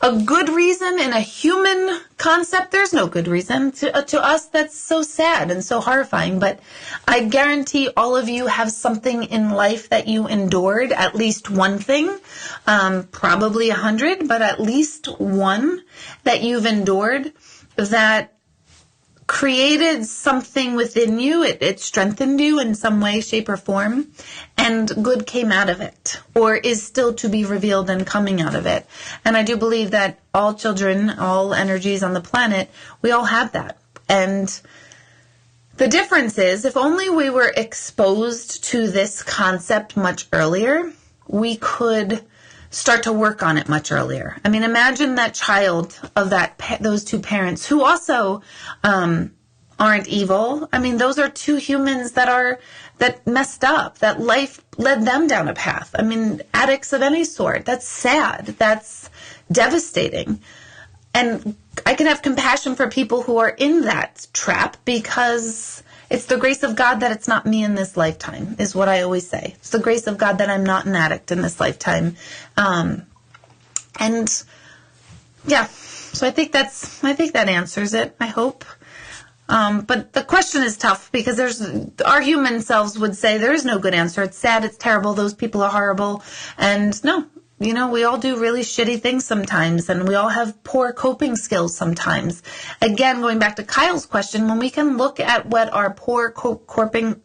a good reason in a human concept, there's no good reason. To us, that's so sad and so horrifying. But I guarantee all of you have something in life that you endured, at least one thing, probably 100, but at least one that you've endured that created something within you. It strengthened you in some way, shape, or form, and good came out of it, or is still to be revealed and coming out of it. And I do believe that all children, all energies on the planet, we all have that. And the difference is, if only we were exposed to this concept much earlier, we could start to work on it much earlier. I mean, imagine that child of those two parents who also aren't evil. I mean, those are two humans that messed up, that life led them down a path. I mean, addicts of any sort. That's sad. That's devastating. And I can have compassion for people who are in that trap, because it's the grace of God that it's not me in this lifetime, is what I always say. It's the grace of God that I'm not an addict in this lifetime. And yeah, so I think that answers it, I hope. But the question is tough, because our human selves would say there is no good answer. It's sad, it's terrible, those people are horrible. And no, we all do really shitty things sometimes, and we all have poor coping skills sometimes. Again, going back to Kyle's question, when we can look at what our poor coping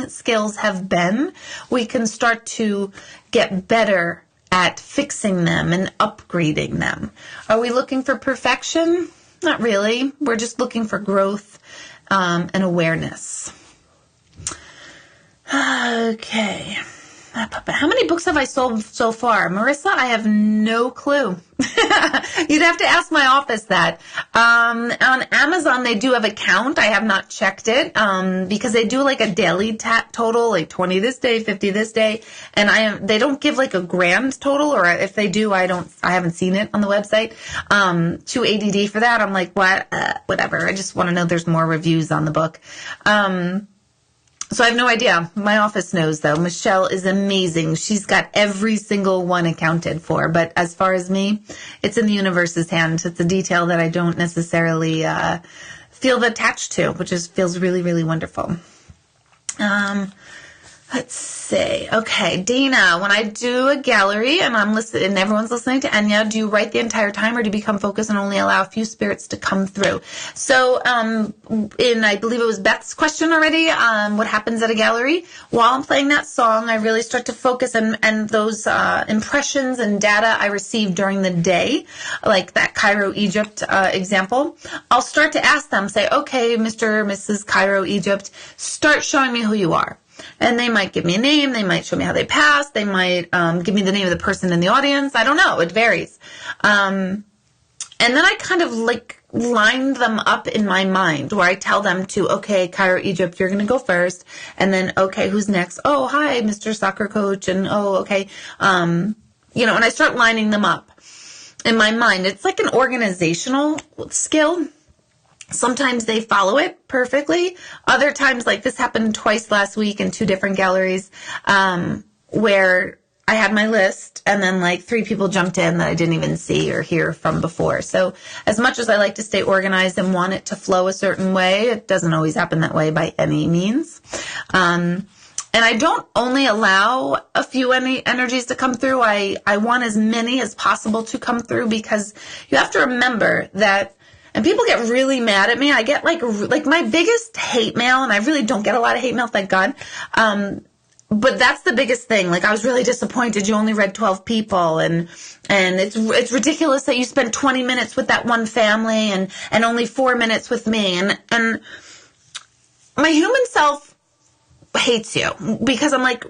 skills have been, we can start to get better at fixing them and upgrading them. Are we looking for perfection? Not really. We're just looking for growth and awareness. Okay. How many books have I sold so far? Marissa, I have no clue. You'd have to ask my office that. On Amazon, they do have a count. I have not checked it because they do like a daily total, like 20 this day, 50 this day. And they don't give like a grand total, or if they do, I haven't seen it on the website. Too ADD for that. I'm like, what? Whatever. I just want to know there's more reviews on the book. So I have no idea. My office knows, though. Michelle is amazing. She's got every single one accounted for. But as far as me, it's in the universe's hand. It's a detail that I don't necessarily feel attached to, which feels really, really wonderful. Let's see. Okay, Dana, when I do a gallery and I'm listening and everyone's listening to Enya, do you write the entire time, or do you become focused and only allow a few spirits to come through? So, I believe it was Beth's question already, what happens at a gallery? While I'm playing that song, I really start to focus and those impressions and data I received during the day, like that Cairo, Egypt example, I'll start to ask them, say, okay, Mr. or Mrs. Cairo, Egypt, start showing me who you are. And they might give me a name. They might show me how they passed. They might give me the name of the person in the audience. I don't know. It varies. And then I kind of like line them up in my mind, where I tell them to, okay, Cairo, Egypt, you're going to go first. And then, okay, who's next? Oh, hi, Mr. Soccer Coach. And, oh, okay. And I start lining them up in my mind. It's like an organizational skill. Sometimes they follow it perfectly. Other times, like this happened twice last week in 2 different galleries, where I had my list and then like 3 people jumped in that I didn't even see or hear from before. So as much as I like to stay organized and want it to flow a certain way, it doesn't always happen that way by any means. And I don't only allow a few energies to come through. I want as many as possible to come through, because you have to remember that, and people get really mad at me. I get like my biggest hate mail, and I really don't get a lot of hate mail, thank God. But that's the biggest thing. Like, I was really disappointed you only read 12 people, and it's ridiculous that you spent 20 minutes with that one family and only 4 minutes with me. And my human self hates you, because I'm like,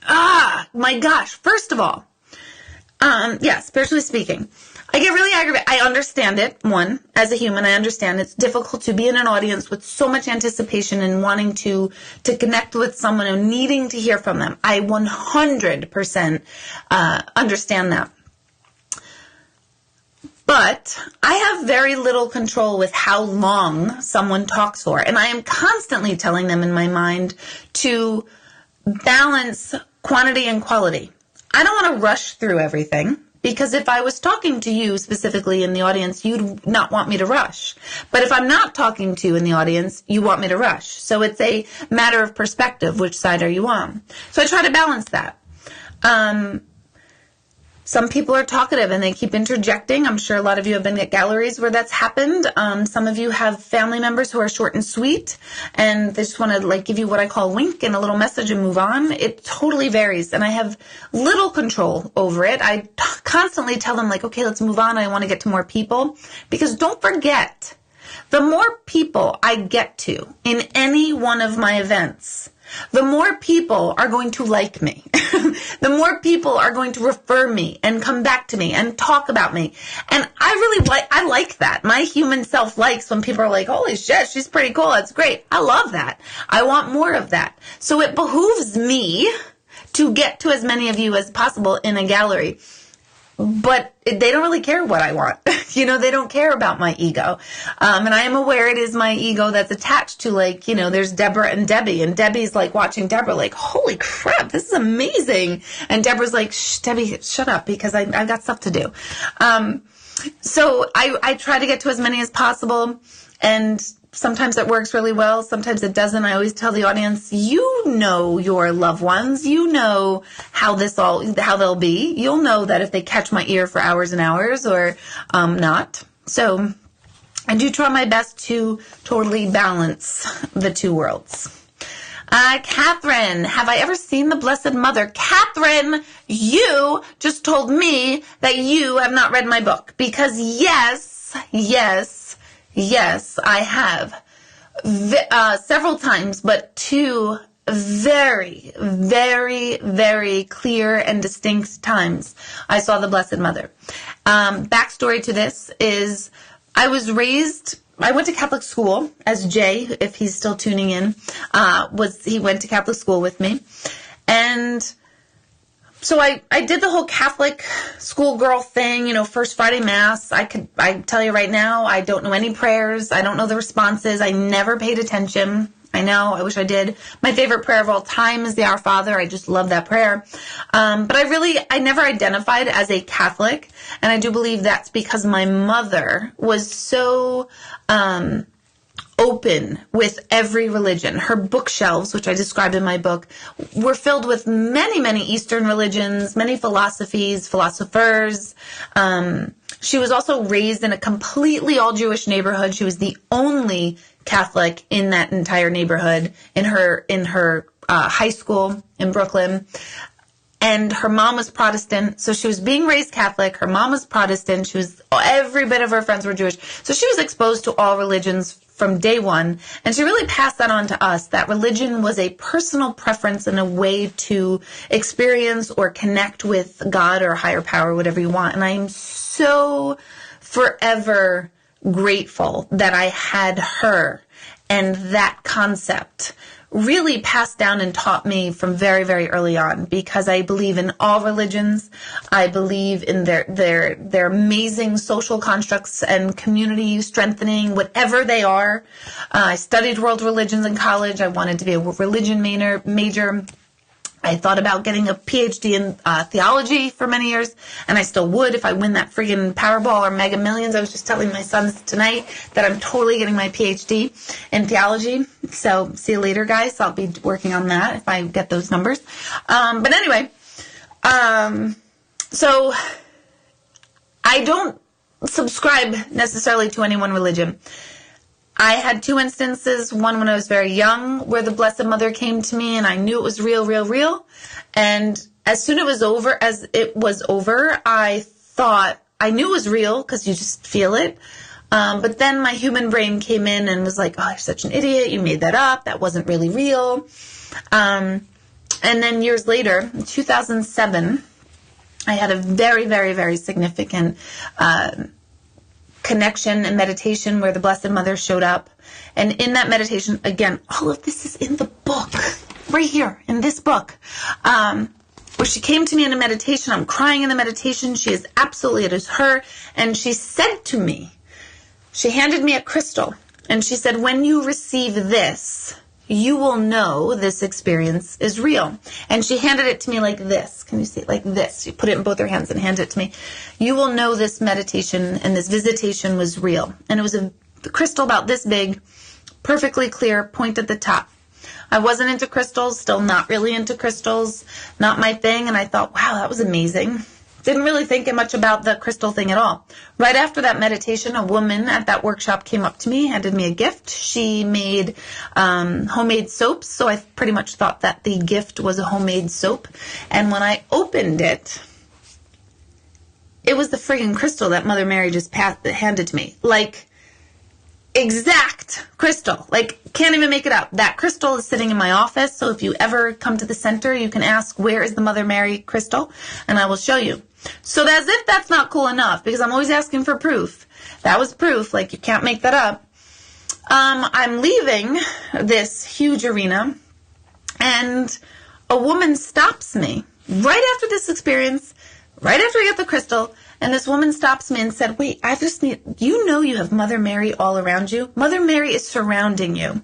my gosh. First of all, spiritually speaking, I get really aggravated. I understand it. One, as a human, I understand it's difficult to be in an audience with so much anticipation and wanting to connect with someone and needing to hear from them. I 100% understand that. But I have very little control with how long someone talks for. And I am constantly telling them in my mind to balance quantity and quality. I don't want to rush through everything, because if I was talking to you specifically in the audience, you'd not want me to rush. But if I'm not talking to you in the audience, you want me to rush. So it's a matter of perspective. Which side are you on? So I try to balance that. Some people are talkative and they keep interjecting. I'm sure a lot of you have been at galleries where that's happened. Some of you have family members who are short and sweet, and they just want to like give you what I call a wink and a little message and move on. It totally varies, and I have little control over it. I constantly tell them like, okay, let's move on. I want to get to more people, because don't forget, the more people I get to in any one of my events, the more people are going to like me. The more people are going to refer me and come back to me and talk about me. And I like that. My human self likes when people are like, holy shit, she's pretty cool. That's great. I love that. I want more of that. So it behooves me to get to as many of you as possible in a gallery. But they don't really care what I want. They don't care about my ego. And I am aware it is my ego that's attached to, like, there's Deborah and Debbie. And Debbie's like watching Deborah like, holy crap, this is amazing. And Deborah's like, shh, Debbie, shut up, because I've got stuff to do. So I try to get to as many as possible. And sometimes it works really well. Sometimes it doesn't. I always tell the audience, you know your loved ones. You know how they'll be. You'll know that if they catch my ear for hours and hours or not. So I do try my best to totally balance the two worlds. Catherine, have I ever seen the Blessed Mother? Catherine, you just told me that you have not read my book, because yes, I have several times, but 2 very, very, very clear and distinct times I saw the Blessed Mother. Backstory to this is I went to Catholic school, as Jay, if he's still tuning in, he went to Catholic school with me. And so I did the whole Catholic schoolgirl thing, first Friday Mass. I tell you right now, I don't know any prayers. I don't know the responses. I never paid attention. I know, I wish I did. My favorite prayer of all time is the Our Father. I just love that prayer. But I never identified as a Catholic. And I do believe that's because my mother was so open with every religion. Her bookshelves, which I describe in my book, were filled with many, many Eastern religions, many philosophies, philosophers. She was also raised in a completely all-Jewish neighborhood. She was the only Catholic in that entire neighborhood in her high school in Brooklyn. And her mom was Protestant, so she was being raised Catholic. Her mom was Protestant. Every bit of her friends were Jewish. So she was exposed to all religions from day one. And she really passed that on to us, that religion was a personal preference and a way to experience or connect with God or higher power, whatever you want. And I am so forever grateful that I had her and that concept really passed down and taught me from very, very early on, because I believe in all religions. I believe in their amazing social constructs and community strengthening, whatever they are. I studied world religions in college. I wanted to be a religion major. I thought about getting a PhD in theology for many years, and I still would if I win that friggin' Powerball or Mega Millions. I was just telling my sons tonight that I'm totally getting my PhD in theology. So see you later, guys. I'll be working on that if I get those numbers. But anyway, so I don't subscribe necessarily to any one religion. I had two instances, one when I was very young, where the Blessed Mother came to me and I knew it was real, real, real. And as soon as it was over, I thought I knew it was real because you just feel it. But then my human brain came in and was like, oh, you're such an idiot. You made that up. That wasn't really real. And then years later, in 2007, I had a very, very, very significant connection and meditation where the Blessed Mother showed up. And in that meditation, again, all of this is in the book, right here in this book, where she came to me in a meditation. I'm crying in the meditation. She is absolutely, it is her. And she said to me, she handed me a crystal, and she said, when you receive this, you will know this experience is real. And she handed it to me like this. Can you see it? Like this. She put it in both her hands and handed it to me. You will know this meditation and this visitation was real. And it was a crystal about this big, perfectly clear, point at the top. I wasn't into crystals, still not really into crystals, not my thing. And I thought, wow, that was amazing. Didn't really think much about the crystal thing at all. Right after that meditation, a woman at that workshop came up to me, handed me a gift. She made homemade soaps, so I pretty much thought that the gift was a homemade soap. And when I opened it, it was the friggin' crystal that Mother Mary just handed to me. Like, exact crystal. Like, can't even make it up. That crystal is sitting in my office, so if you ever come to the center, you can ask, where is the Mother Mary crystal? And I will show you. So as if that's not cool enough, because I'm always asking for proof. That was proof. Like, you can't make that up. I'm leaving this huge arena, and a woman stops me right after this experience, right after I get the crystal, and this woman stops me and said, wait, you know you have Mother Mary all around you? Mother Mary is surrounding you.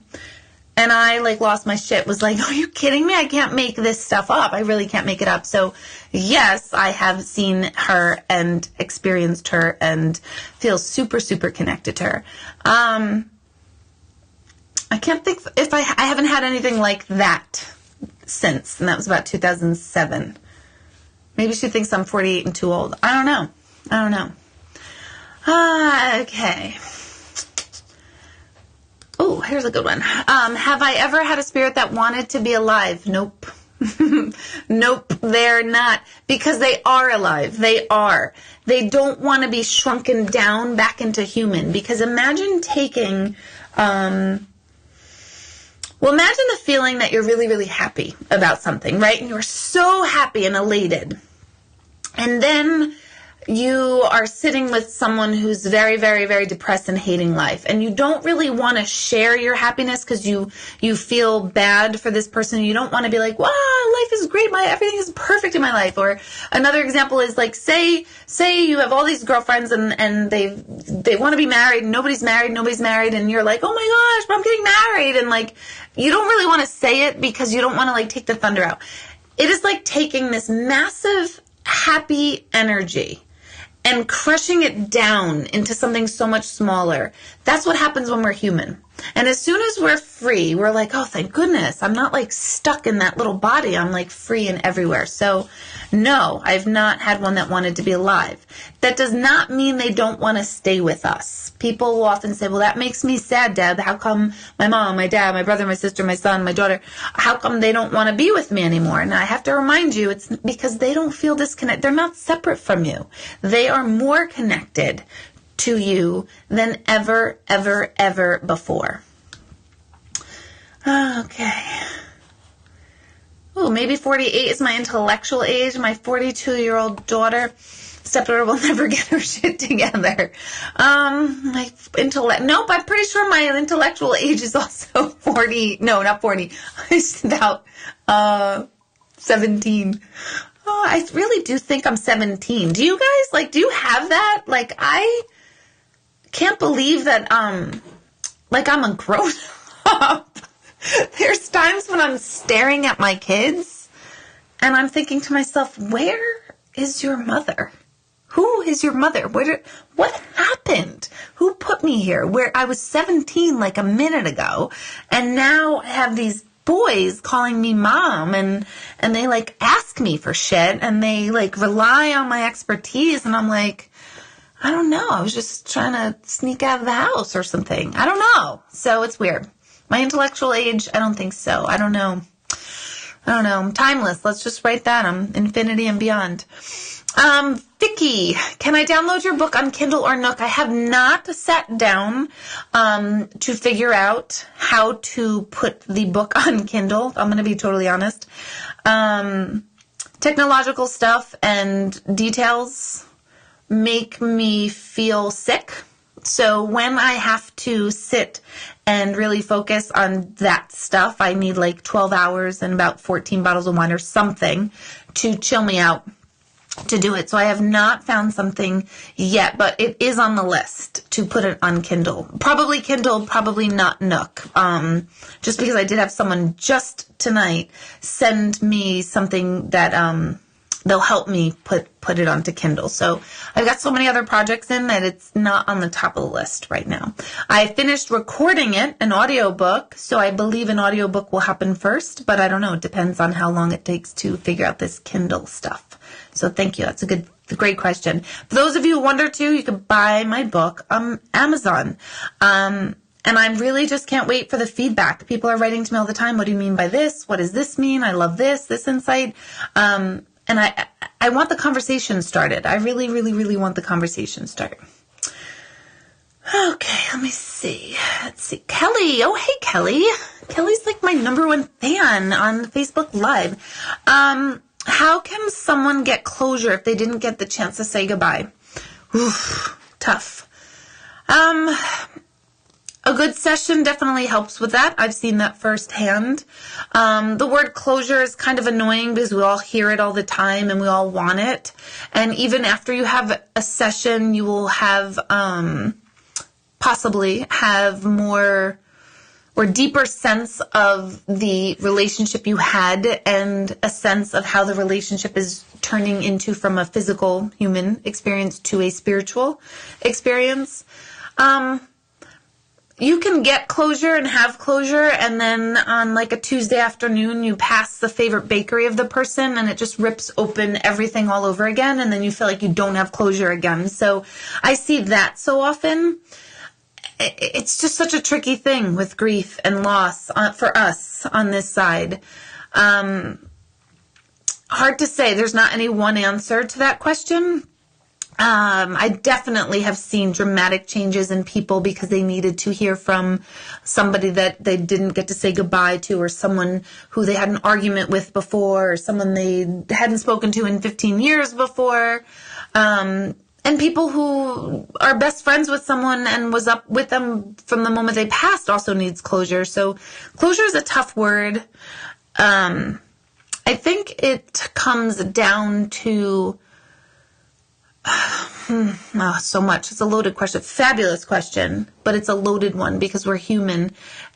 And I lost my shit, was like, are you kidding me? I can't make this stuff up. I really can't make it up. So yes, I have seen her and experienced her and feel super, super connected to her. I can't think if I haven't had anything like that since, and that was about 2007. Maybe she thinks I'm 48 and too old. I don't know. Okay. Oh, here's a good one. Have I ever had a spirit that wanted to be alive? Nope. Nope, they're not. Because they are alive. They are. They don't want to be shrunken down back into human. Because imagine taking... imagine the feeling that you're really, really happy about something, right? And you're so happy and elated. And then you are sitting with someone who's very, very, very depressed and hating life. And you don't really want to share your happiness because you feel bad for this person. You don't want to be like, wow, life is great. Everything is perfect in my life. Or another example is like, say you have all these girlfriends and they want to be married. Nobody's married. And you're like, oh my gosh, but I'm getting married. And like, you don't really want to say it because you don't want to like take the thunder out. It is like taking this massive happy energy and crushing it down into something so much smaller. That's what happens when we're human. And as soon as we're free, we're like, oh, thank goodness. I'm not like stuck in that little body. I'm like free and everywhere. So no, I've not had one that wanted to be alive. That does not mean they don't want to stay with us. People will often say, well, that makes me sad, Deb. How come my mom, my dad, my brother, my sister, my son, my daughter, how come they don't want to be with me anymore? And I have to remind you, it's because they don't feel disconnected. They're not separate from you. They are more connected to you than ever, ever, ever before. Okay. Oh, maybe 48 is my intellectual age. My 42-year-old daughter, stepdaughter, will never get her shit together. My intellect. Nope, I'm pretty sure my intellectual age is also 40. No, not 40. It's about 17. Oh, I really do think I'm 17. Do you guys, do you have that? I can't believe that, I'm a grown up. There's times when I'm staring at my kids and I'm thinking to myself, where is your mother? Who is your mother? What happened? Who put me here? Where I was 17 a minute ago, and now I have these boys calling me mom, and they ask me for shit, and they rely on my expertise, and I'm like, I don't know. I was just trying to sneak out of the house or something. I don't know. So it's weird. My intellectual age, I don't think so. I don't know. I'm timeless. Let's just write that. I'm infinity and beyond. Vicky, can I download your book on Kindle or Nook? I have not sat down to figure out how to put the book on Kindle. I'm going to be totally honest. Technological stuff and details make me feel sick. So when I have to sit and really focus on that stuff, I need 12 hours and about 14 bottles of wine or something to chill me out to do it. So I have not found something yet, but it is on the list to put it on Kindle. Probably Kindle, probably not Nook. Just because I did have someone just tonight send me something that they'll help me put it onto Kindle. So I've got so many other projects in that it's not on the top of the list right now. I finished recording it, an audiobook, so I believe an audiobook will happen first, but I don't know. It depends on how long it takes to figure out this Kindle stuff. So thank you. That's a great question. For those of you who wonder too, you can buy my book on Amazon. And I really just can't wait for the feedback. People are writing to me all the time. What do you mean by this? What does this mean? I love this insight. And I want the conversation started. I really, really, really want the conversation started. Okay, let me see. Let's see. Kelly. Oh, hey, Kelly. Kelly's my number one fan on Facebook Live. How can someone get closure if they didn't get the chance to say goodbye? Oof, tough. A good session definitely helps with that. I've seen that firsthand. The word closure is kind of annoying because we all hear it all the time and we all want it. And even after you have a session, you will have possibly have more or deeper sense of the relationship you had and a sense of how the relationship is turning into from a physical human experience to a spiritual experience. You can get closure and have closure, and then on a Tuesday afternoon, you pass the favorite bakery of the person, and it just rips open everything all over again, and then you feel like you don't have closure again. So I see that so often. It's just such a tricky thing with grief and loss for us on this side. Hard to say. There's not any one answer to that question. I definitely have seen dramatic changes in people because they needed to hear from somebody that they didn't get to say goodbye to, or someone who they had an argument with before, or someone they hadn't spoken to in 15 years before. And people who are best friends with someone and was up with them from the moment they passed also needs closure. So closure is a tough word. I think it comes down to so much. It's a loaded question. Fabulous question, but it's a loaded one because we're human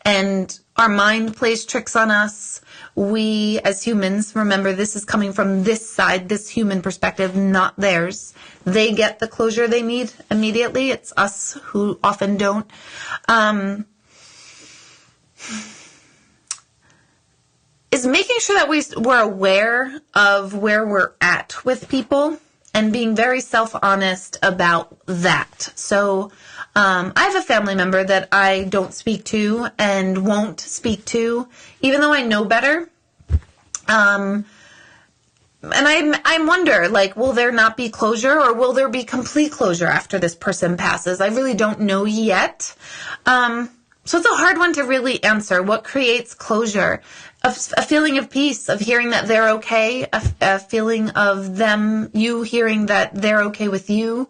and our mind plays tricks on us. We, as humans, remember this is coming from this side, this human perspective, not theirs. They get the closure they need immediately. It's us who often don't. Is making sure that we're aware of where we're at with people and being very self-honest about that. So I have a family member that I don't speak to and won't speak to, even though I know better. And I wonder, will there not be closure, or will there be complete closure after this person passes? I really don't know yet. So it's a hard one to really answer. What creates closure? A feeling of peace, of hearing that they're okay, a feeling of you hearing that they're okay with you.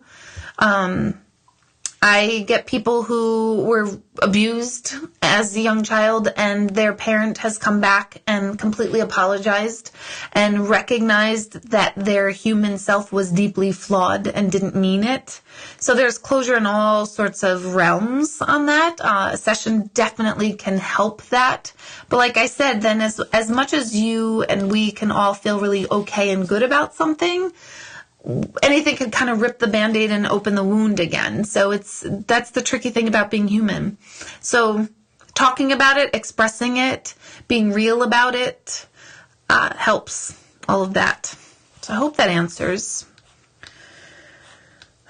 I get people who were abused as a young child and their parent has come back and completely apologized and recognized that their human self was deeply flawed and didn't mean it. So there's closure in all sorts of realms on that. A session definitely can help that. But like I said, then as much as you and we can all feel really okay and good about something, anything can kind of rip the Band-Aid and open the wound again. So that's the tricky thing about being human. So talking about it, expressing it, being real about it, helps all of that. So I hope that answers.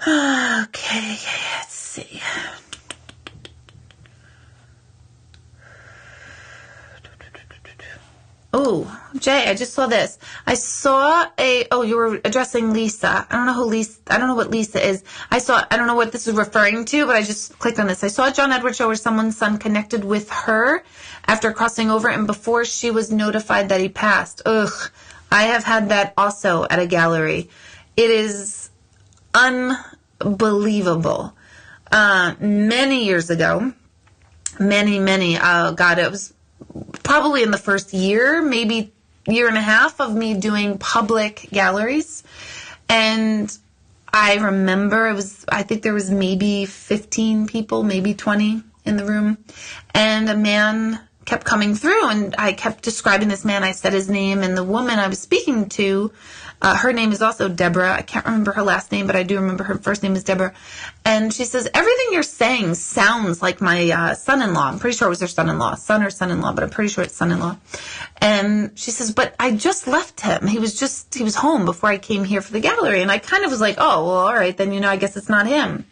Okay, let's see. Oh, Jay, I just saw this. I saw you were addressing Lisa. I don't know what Lisa is. I don't know what this is referring to, but I just clicked on this. I saw a John Edward show where someone's son connected with her after crossing over and before she was notified that he passed. Ugh, I have had that also at a gallery. It is unbelievable. Many years ago, it was probably in the first year, maybe year and a half of me doing public galleries. And I remember I think there was maybe 15 people, maybe 20 in the room. And a man kept coming through and I kept describing this man. I said his name, and the woman I was speaking to, her name is also Deborah. I can't remember her last name, but I do remember her first name is Deborah. And she says, everything you're saying sounds like my son-in-law. I'm pretty sure it was her son-in-law, son or son-in-law, but I'm pretty sure it's son-in-law. And she says, but I just left him. He was home before I came here for the gallery. And I kind of was like, oh, well, all right, then, I guess it's not him.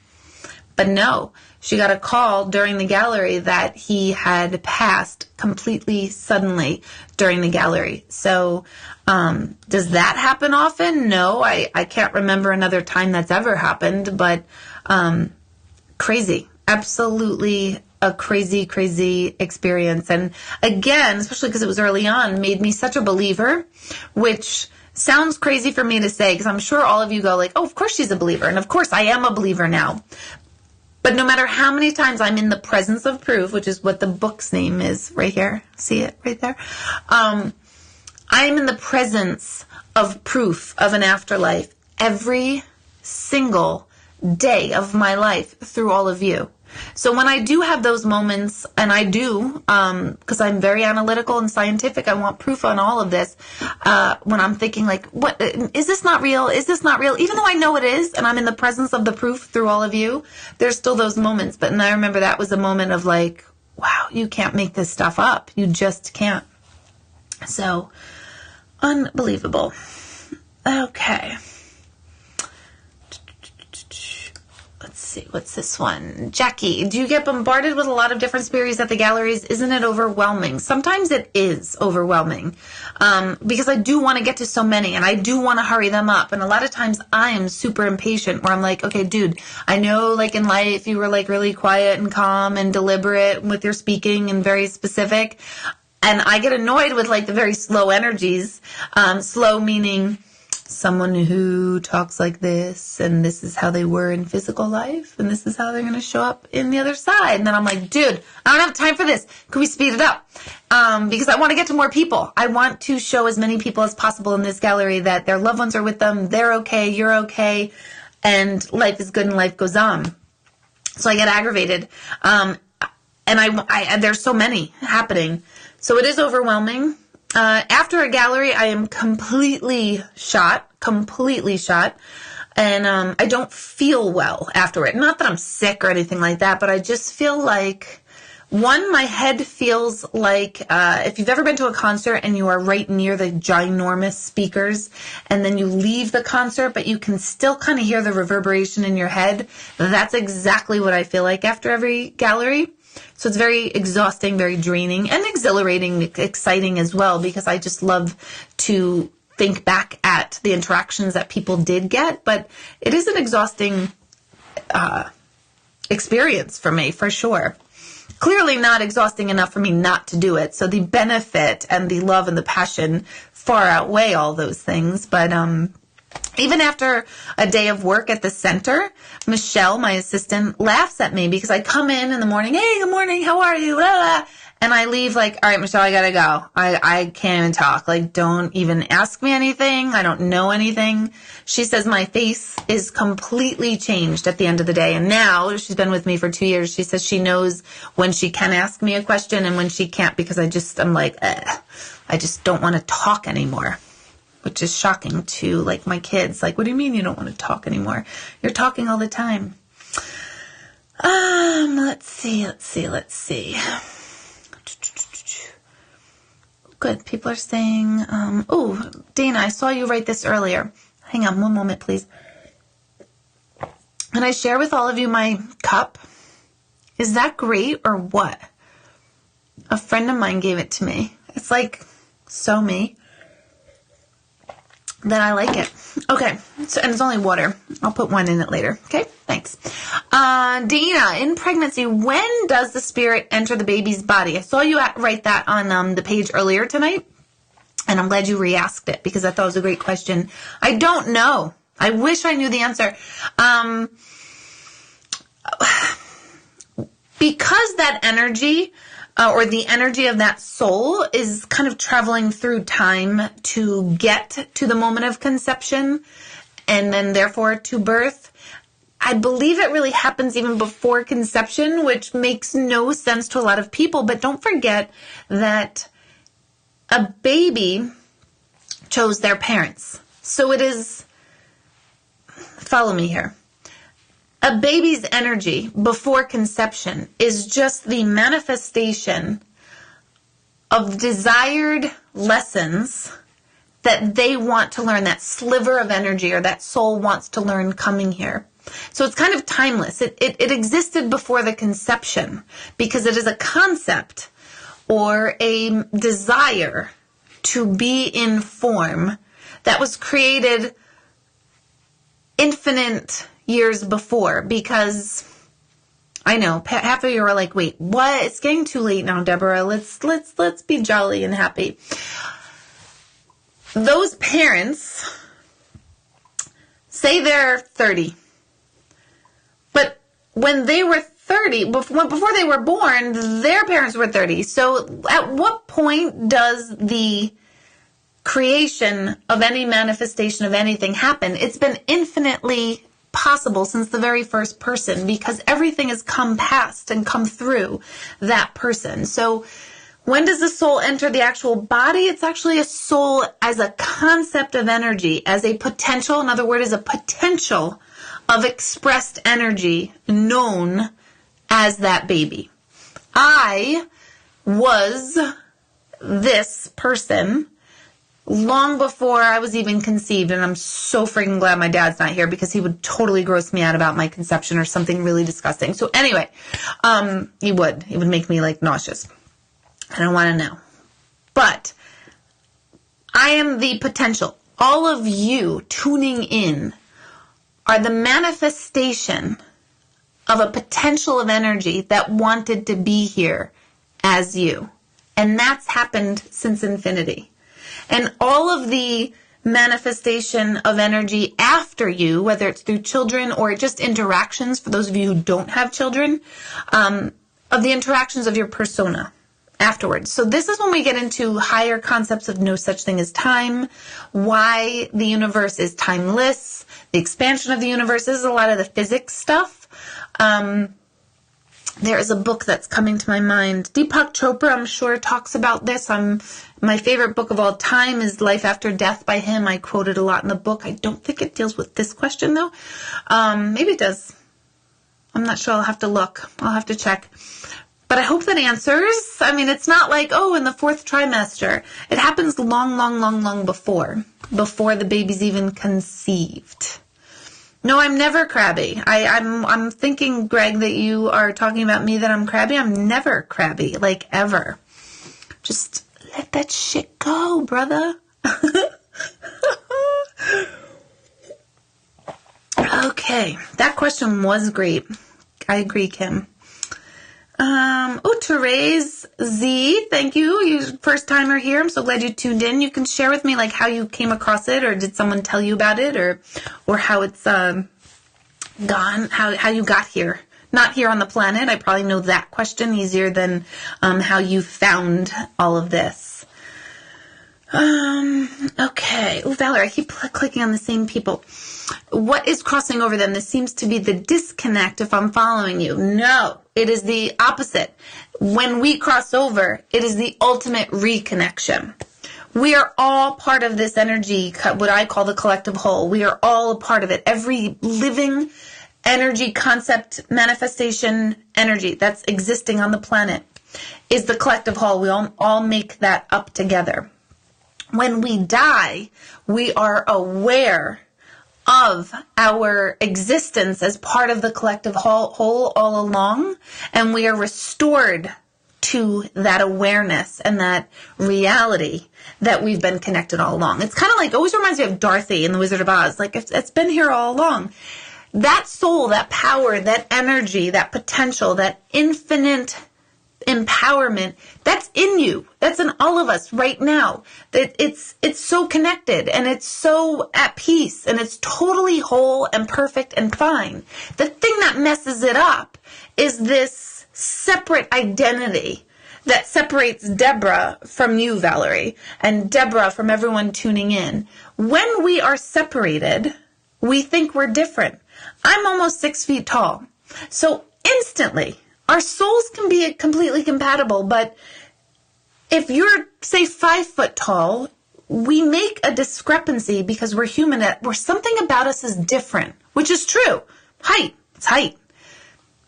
But no, she got a call during the gallery that he had passed completely suddenly during the gallery. So does that happen often? No, I can't remember another time that's ever happened, but crazy. Absolutely a crazy, crazy experience. And again, especially because it was early on, made me such a believer, which sounds crazy for me to say because I'm sure all of you go like, oh, of course she's a believer. And of course I am a believer now. But no matter how many times I'm in the presence of proof, which is what the book's name is right here. See it right there? I'm in the presence of proof of an afterlife every single day of my life through all of you. So when I do have those moments, and I do, because I'm very analytical and scientific, I want proof on all of this, when I'm thinking like, what, is this not real? Is this not real? Even though I know it is, and I'm in the presence of the proof through all of you, there's still those moments. But and I remember that was a moment of like, wow, you can't make this stuff up. You just can't. So, unbelievable. Okay. Let's see, what's this one? Jackie, do you get bombarded with a lot of different spirits at the galleries? Isn't it overwhelming? Sometimes it is overwhelming because I do want to get to so many and I do want to hurry them up. And a lot of times I am super impatient where I'm like, okay, dude, I know like in life you were like really quiet and calm and deliberate with your speaking and very specific. And I get annoyed with like the very slow energies, slow meaning someone who talks like this, and this is how they were in physical life, and this is how they're going to show up in the other side. And then I'm like, dude, I don't have time for this. Can we speed it up? Because I want to get to more people. I want to show as many people as possible in this gallery that their loved ones are with them, they're okay, you're okay, and life is good and life goes on. So I get aggravated. And there's so many happening. So it is overwhelming. After a gallery, I am completely shot. And I don't feel well after it. Not that I'm sick or anything like that, but I just feel like, one, my head feels like, if you've ever been to a concert and you are right near the ginormous speakers, and then you leave the concert, but you can still kind of hear the reverberation in your head, that's exactly what I feel like after every gallery. So it's very exhausting, very draining, and exhilarating, exciting as well, because I just love to think back at the interactions that people did get. But it is an exhausting experience for me, for sure. clearly not exhausting enough for me not to do it. So the benefit and the love and the passion far outweigh all those things. But even after a day of work at the center, Michelle, my assistant, laughs at me because I come in the morning, hey, good morning, how are you? Blah, blah. And I leave like, all right, Michelle, I gotta go. I can't even talk. Like, don't even ask me anything. I don't know anything. She says my face is completely changed at the end of the day. And now, she's been with me for 2 years. She says she knows when she can ask me a question and when she can't, because I'm like, I just don't want to talk anymore. Which is shocking to like my kids. Like, what do you mean you don't want to talk anymore? You're talking all the time. Let's see. Good. People are saying, oh, Dana, I saw you write this earlier. Hang on one moment, please. Can I share with all of you my cup? Is that great or what? A friend of mine gave it to me. It's like so me that I like it. Okay. So, and it's only water. I'll put one in it later. Okay. Thanks. Dana, in pregnancy, when does the spirit enter the baby's body? I saw you write that on the page earlier tonight, and I'm glad you re-asked it because I thought it was a great question. I don't know. I wish I knew the answer. Because that energy or the energy of that soul is kind of traveling through time to get to the moment of conception and then therefore to birth. I believe it really happens even before conception, which makes no sense to a lot of people. But don't forget that a baby chose their parents. So it is, follow me here. A baby's energy before conception is just the manifestation of desired lessons that they want to learn, that sliver of energy or that soul wants to learn coming here. So it's kind of timeless. It existed before the conception because it is a concept or a desire to be in form that was created infinite years before, because I know half of you are like, wait, what? It's getting too late now, Deborah. Let's be jolly and happy. Those parents say they're 30, but when they were 30, before they were born, their parents were 30. So at what point does the creation of any manifestation of anything happen? It's been infinitely possible since the very first person, because everything has come past and come through that person. So when does the soul enter the actual body? It's actually a soul as a concept of energy, as a potential. In other words, as a potential of expressed energy known as that baby. I was this person long before I was even conceived, and I'm so freaking glad my dad's not here because he would totally gross me out about my conception or something really disgusting. So anyway, he would make me like nauseous. I don't want to know. But I am the potential. All of you tuning in are the manifestation of a potential of energy that wanted to be here as you. And that's happened since infinity. And all of the manifestation of energy after you, whether it's through children or just interactions, for those of you who don't have children, of the interactions of your persona afterwards. So this is when we get into higher concepts of no such thing as time, why the universe is timeless, the expansion of the universe. This is a lot of the physics stuff. There is a book that's coming to my mind. Deepak Chopra, I'm sure, talks about this. My favorite book of all time is Life After Death by him. I quote it a lot in the book. I don't think it deals with this question, though. Maybe it does. I'm not sure. I'll have to look. I'll have to check. But I hope that answers. I mean, it's not like, oh, in the 4th trimester. It happens long before the baby's even conceived. No, I'm never crabby. I'm thinking, Greg, that you are talking about me, that I'm crabby. I'm never crabby, like ever. Just let that shit go, brother. Okay, that question was great. I agree, Kim. Therese Z, thank you. You first timer here. I'm so glad you tuned in. You can share with me like how you came across it, or did someone tell you about it, or how it's gone, how you got here. Not here on the planet. I probably know that question easier than how you found all of this. Okay. Oh, Valerie, I keep clicking on the same people. What is crossing over them? This seems to be the disconnect if I'm following you. No, it is the opposite. When we cross over, it is the ultimate reconnection. We are all part of this energy, what I call the collective whole. We are all a part of it. Every living energy, concept, manifestation, energy that's existing on the planet is the collective whole. We all make that up together. When we die, we are aware of our existence as part of the collective whole all along, and we are restored to that awareness and that reality that we've been connected all along. It's kind of like, always reminds me of Dorothy in The Wizard of Oz. Like, it's been here all along. That soul, that power, that energy, that potential, that infinite empowerment, that's in you. That's in all of us right now. It's so connected, and it's so at peace, and it's totally whole and perfect and fine. The thing that messes it up is this separate identity that separates Deborah from you, Valerie, and Deborah from everyone tuning in. When we are separated, we think we're different. I'm almost 6 feet tall. So instantly, our souls can be completely compatible, but if you're, say, 5 foot tall, we make a discrepancy because we're human, where something about us is different, which is true. Height, it's height.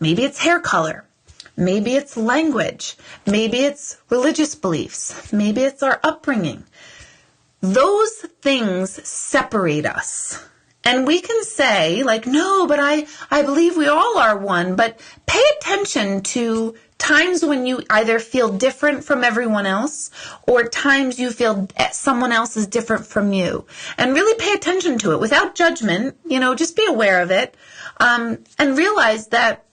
Maybe it's hair color. Maybe it's language. Maybe it's religious beliefs. Maybe it's our upbringing. Those things separate us. And we can say, like, no, but I believe we all are one. But pay attention to times when you either feel different from everyone else, or times you feel someone else is different from you. And really pay attention to it without judgment. Just be aware of it. And realize that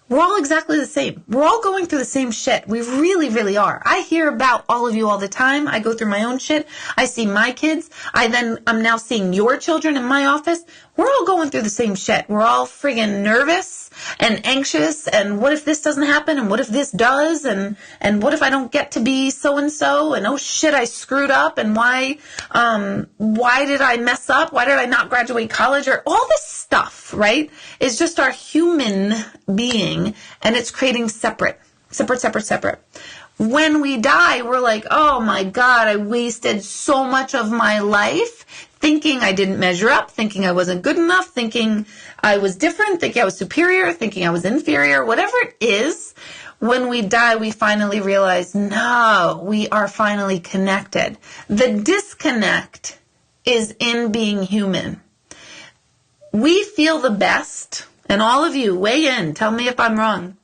we're all exactly the same. We're all going through the same shit. We really, really are. I hear about all of you all the time. I go through my own shit. I see my kids. I'm now seeing your children in my office. We're all going through the same shit. We're all friggin' nervous and anxious. And what if this doesn't happen? And what if this does? And what if I don't get to be so-and-so? And oh shit, I screwed up. And why did I mess up? Why did I not graduate college? Or all this stuff, right? Is just our human being, and it's creating separate. When we die, we're like, oh my God, I wasted so much of my life thinking I didn't measure up, thinking I wasn't good enough, thinking I was different, thinking I was superior, thinking I was inferior, whatever it is. When we die, we finally realize, no, we are finally connected. The disconnect is in being human. We feel the best, and all of you, weigh in, tell me if I'm wrong.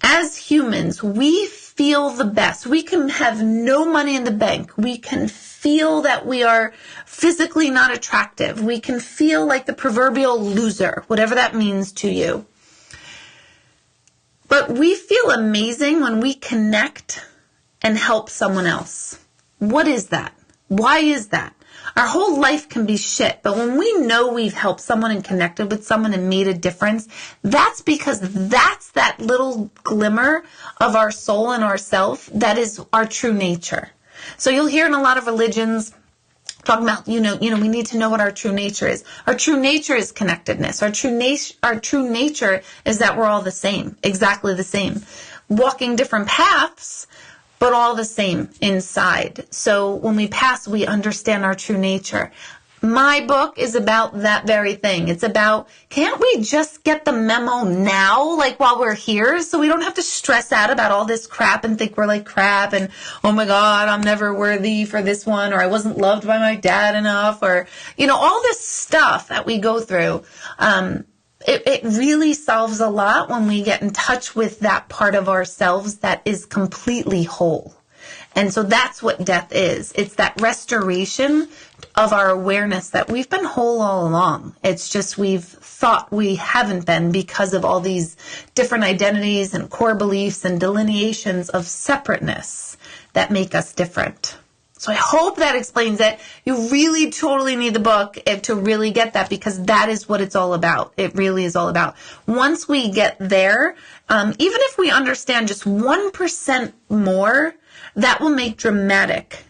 As humans, we feel the best. We can have no money in the bank. We can feel that we are physically not attractive. We can feel like the proverbial loser, whatever that means to you. But we feel amazing when we connect and help someone else. What is that? Why is that? Our whole life can be shit, but when we know we've helped someone and connected with someone and made a difference, that's because that's that little glimmer of our soul and ourself that is our true nature. So you'll hear in a lot of religions talking about, we need to know what our true nature is. Our true nature is connectedness. Our true nature is that we're all the same, exactly the same, walking different paths, but all the same inside. So when we pass, we understand our true nature. My book is about that very thing. It's about, can't we just get the memo now, like while we're here, so we don't have to stress out about all this crap and think we're like crap and, oh my God, I'm never worthy for this one, or I wasn't loved by my dad enough, or, all this stuff that we go through. It really solves a lot when we get in touch with that part of ourselves that is completely whole. And so that's what death is. It's that restoration of our awareness that we've been whole all along. It's just we've thought we haven't been because of all these different identities and core beliefs and delineations of separateness that make us different. So I hope that explains it. You really totally need the book to really get that, because that is what it's all about. It really is all about. Once we get there, even if we understand just 1% more, that will make dramatic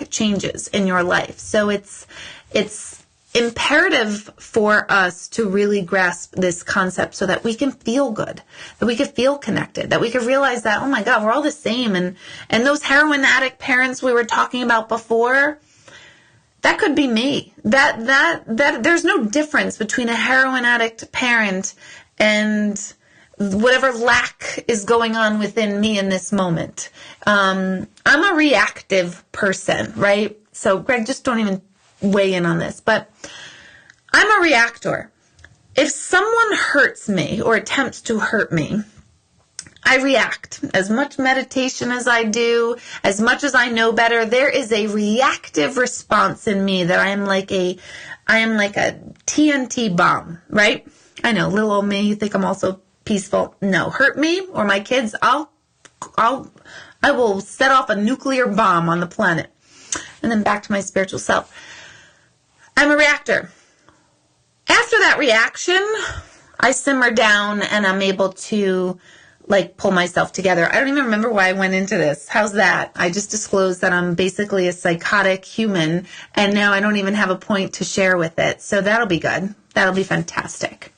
changes in your life. So it's imperative for us to really grasp this concept so that we can feel good, that we can feel connected, that we can realize that, oh my God, we're all the same. And those heroin addict parents we were talking about before, that could be me. That there's no difference between a heroin addict parent and whatever lack is going on within me in this moment. I'm a reactive person, right? So Greg, just don't even weigh in on this, but I'm a reactor. If someone hurts me or attempts to hurt me, I react. As much meditation as I do, as much as I know better, there is a reactive response in me that I am like a TNT bomb, right? I know, little old me, you think I'm also peaceful. No, hurt me or my kids, I will set off a nuclear bomb on the planet. And then back to my spiritual self. I'm a reactor. After that reaction, I simmer down and I'm able to pull myself together. I don't even remember why I went into this. How's that? I just disclosed that I'm basically a psychotic human, and now I don't even have a point to share with it. So that'll be good. That'll be fantastic.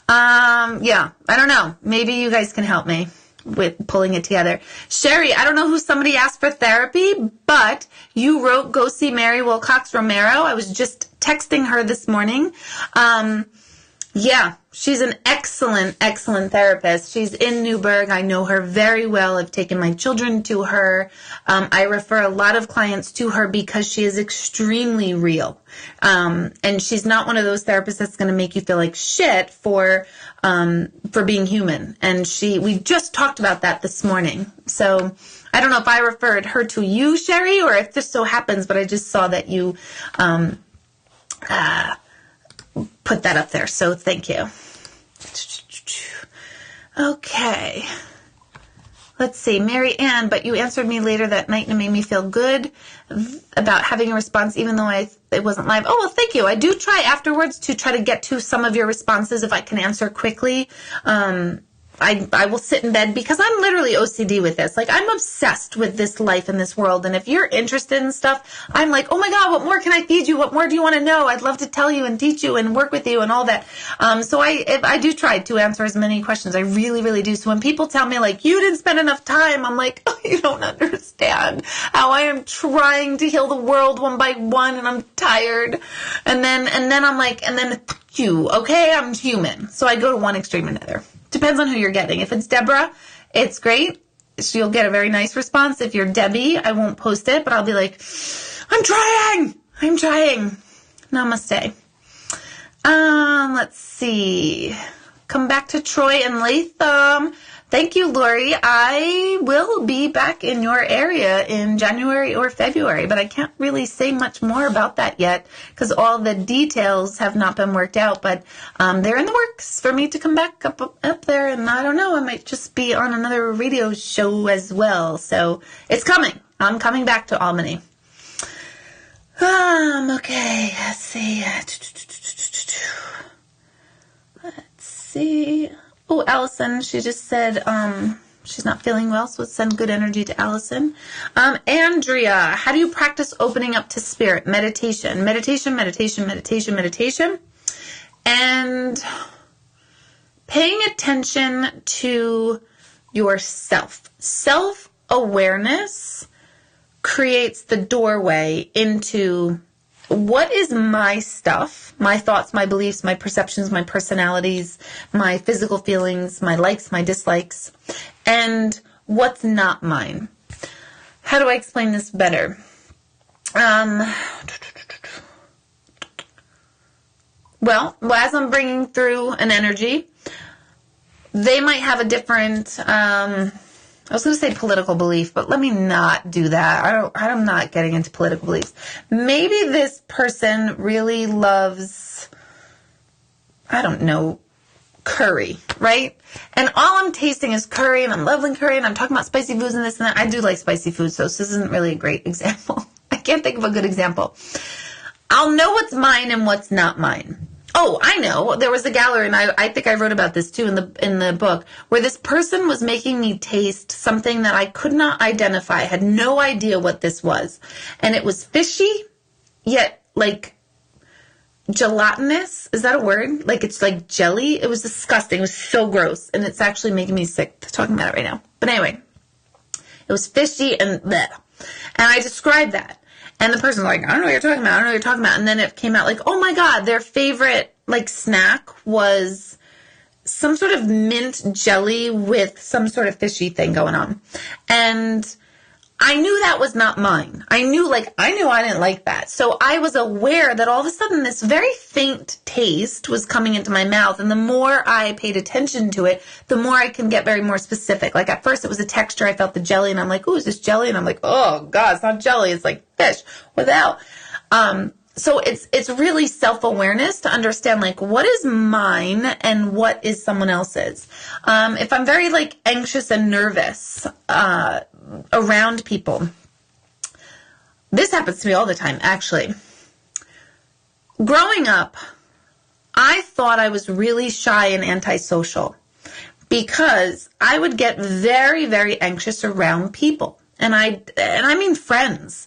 Yeah, I don't know. Maybe you guys can help me with pulling it together. Sherry, I don't know who somebody asked for therapy, but you wrote go see Mary Wilcox Romero. I was just texting her this morning. Yeah, she's an excellent therapist. She's in Newburgh. I know her very well. I've taken my children to her. I refer a lot of clients to her because she is extremely real. And she's not one of those therapists that's going to make you feel like shit for being human. And we just talked about that this morning. So I don't know if I referred her to you, Sherry, or if this so happens, but I just saw that you, put that up there. So thank you. Okay. Let's see. Mary Ann, but you answered me later that night and it made me feel good about having a response, even though it wasn't live. Oh, well, thank you. I do try afterwards to try to get to some of your responses if I can answer quickly. I will sit in bed because I'm literally OCD with this. I'm obsessed with this life and this world. And if you're interested in stuff, I'm like, oh my God, what more can I feed you? What more do you want to know? I'd love to tell you and teach you and work with you and all that. So I do try to answer as many questions. I really, really do. So when people tell me you didn't spend enough time, I'm like, oh, you don't understand how I am trying to heal the world one by one and I'm tired. And then I'm like, and then you, okay, I'm human. So I go to one extreme or another. Depends on who you're getting. If it's Deborah, it's great. You'll get a very nice response. If you're Debbie, I won't post it, but I'll be like, I'm trying. Namaste. Let's see. Come back to Troy and Latham. Thank you, Lori. I will be back in your area in January or February, but I can't really say much more about that yet because all the details have not been worked out, but they're in the works for me to come back up there, and I don't know, I might just be on another radio show as well, so it's coming. I'm coming back to Albany. Okay, let's see. Oh, Allison, she just said she's not feeling well, so let's send good energy to Allison. Andrea, how do you practice opening up to spirit? Meditation. And paying attention to yourself. Self-awareness creates the doorway into what is my stuff, my thoughts, my beliefs, my perceptions, my personalities, my physical feelings, my likes, my dislikes, and what's not mine. How do I explain this better? Well, as I'm bringing through an energy, they might have a different I was going to say political belief, but let me not do that. I'm not getting into political beliefs. Maybe this person really loves, I don't know, curry, right? And all I'm tasting is curry, and I'm loving curry, and I'm talking about spicy foods and this and that. I do like spicy food, so this isn't really a great example. I can't think of a good example. I'll know what's mine and what's not mine. Oh, I know. There was a gallery, and I think I wrote about this too in the book, where this person was making me taste something that I could not identify. I had no idea what this was. And it was fishy, yet like gelatinous. Is that a word? Like it's like jelly. It was disgusting. It was so gross. And it's actually making me sick talking about it right now. But anyway, it was fishy and bleh. And I described that. And the person was like, I don't know what you're talking about. I don't know what you're talking about. And then it came out like, oh my God, their favorite like snack was some sort of mint jelly with some sort of fishy thing going on. And I knew that was not mine. I knew I didn't like that. So I was aware that all of a sudden this very faint taste was coming into my mouth. And the more I paid attention to it, the more I can get very more specific. Like at first it was a texture. I felt the jelly and I'm like, ooh, is this jelly? And I'm like, oh God, it's not jelly. It's like fish without. So it's really self-awareness to understand like what is mine and what is someone else's. If I'm very like anxious and nervous, around people. This happens to me all the time, actually. Growing up, I thought I was really shy and antisocial because I would get very, very anxious around people. And I mean friends.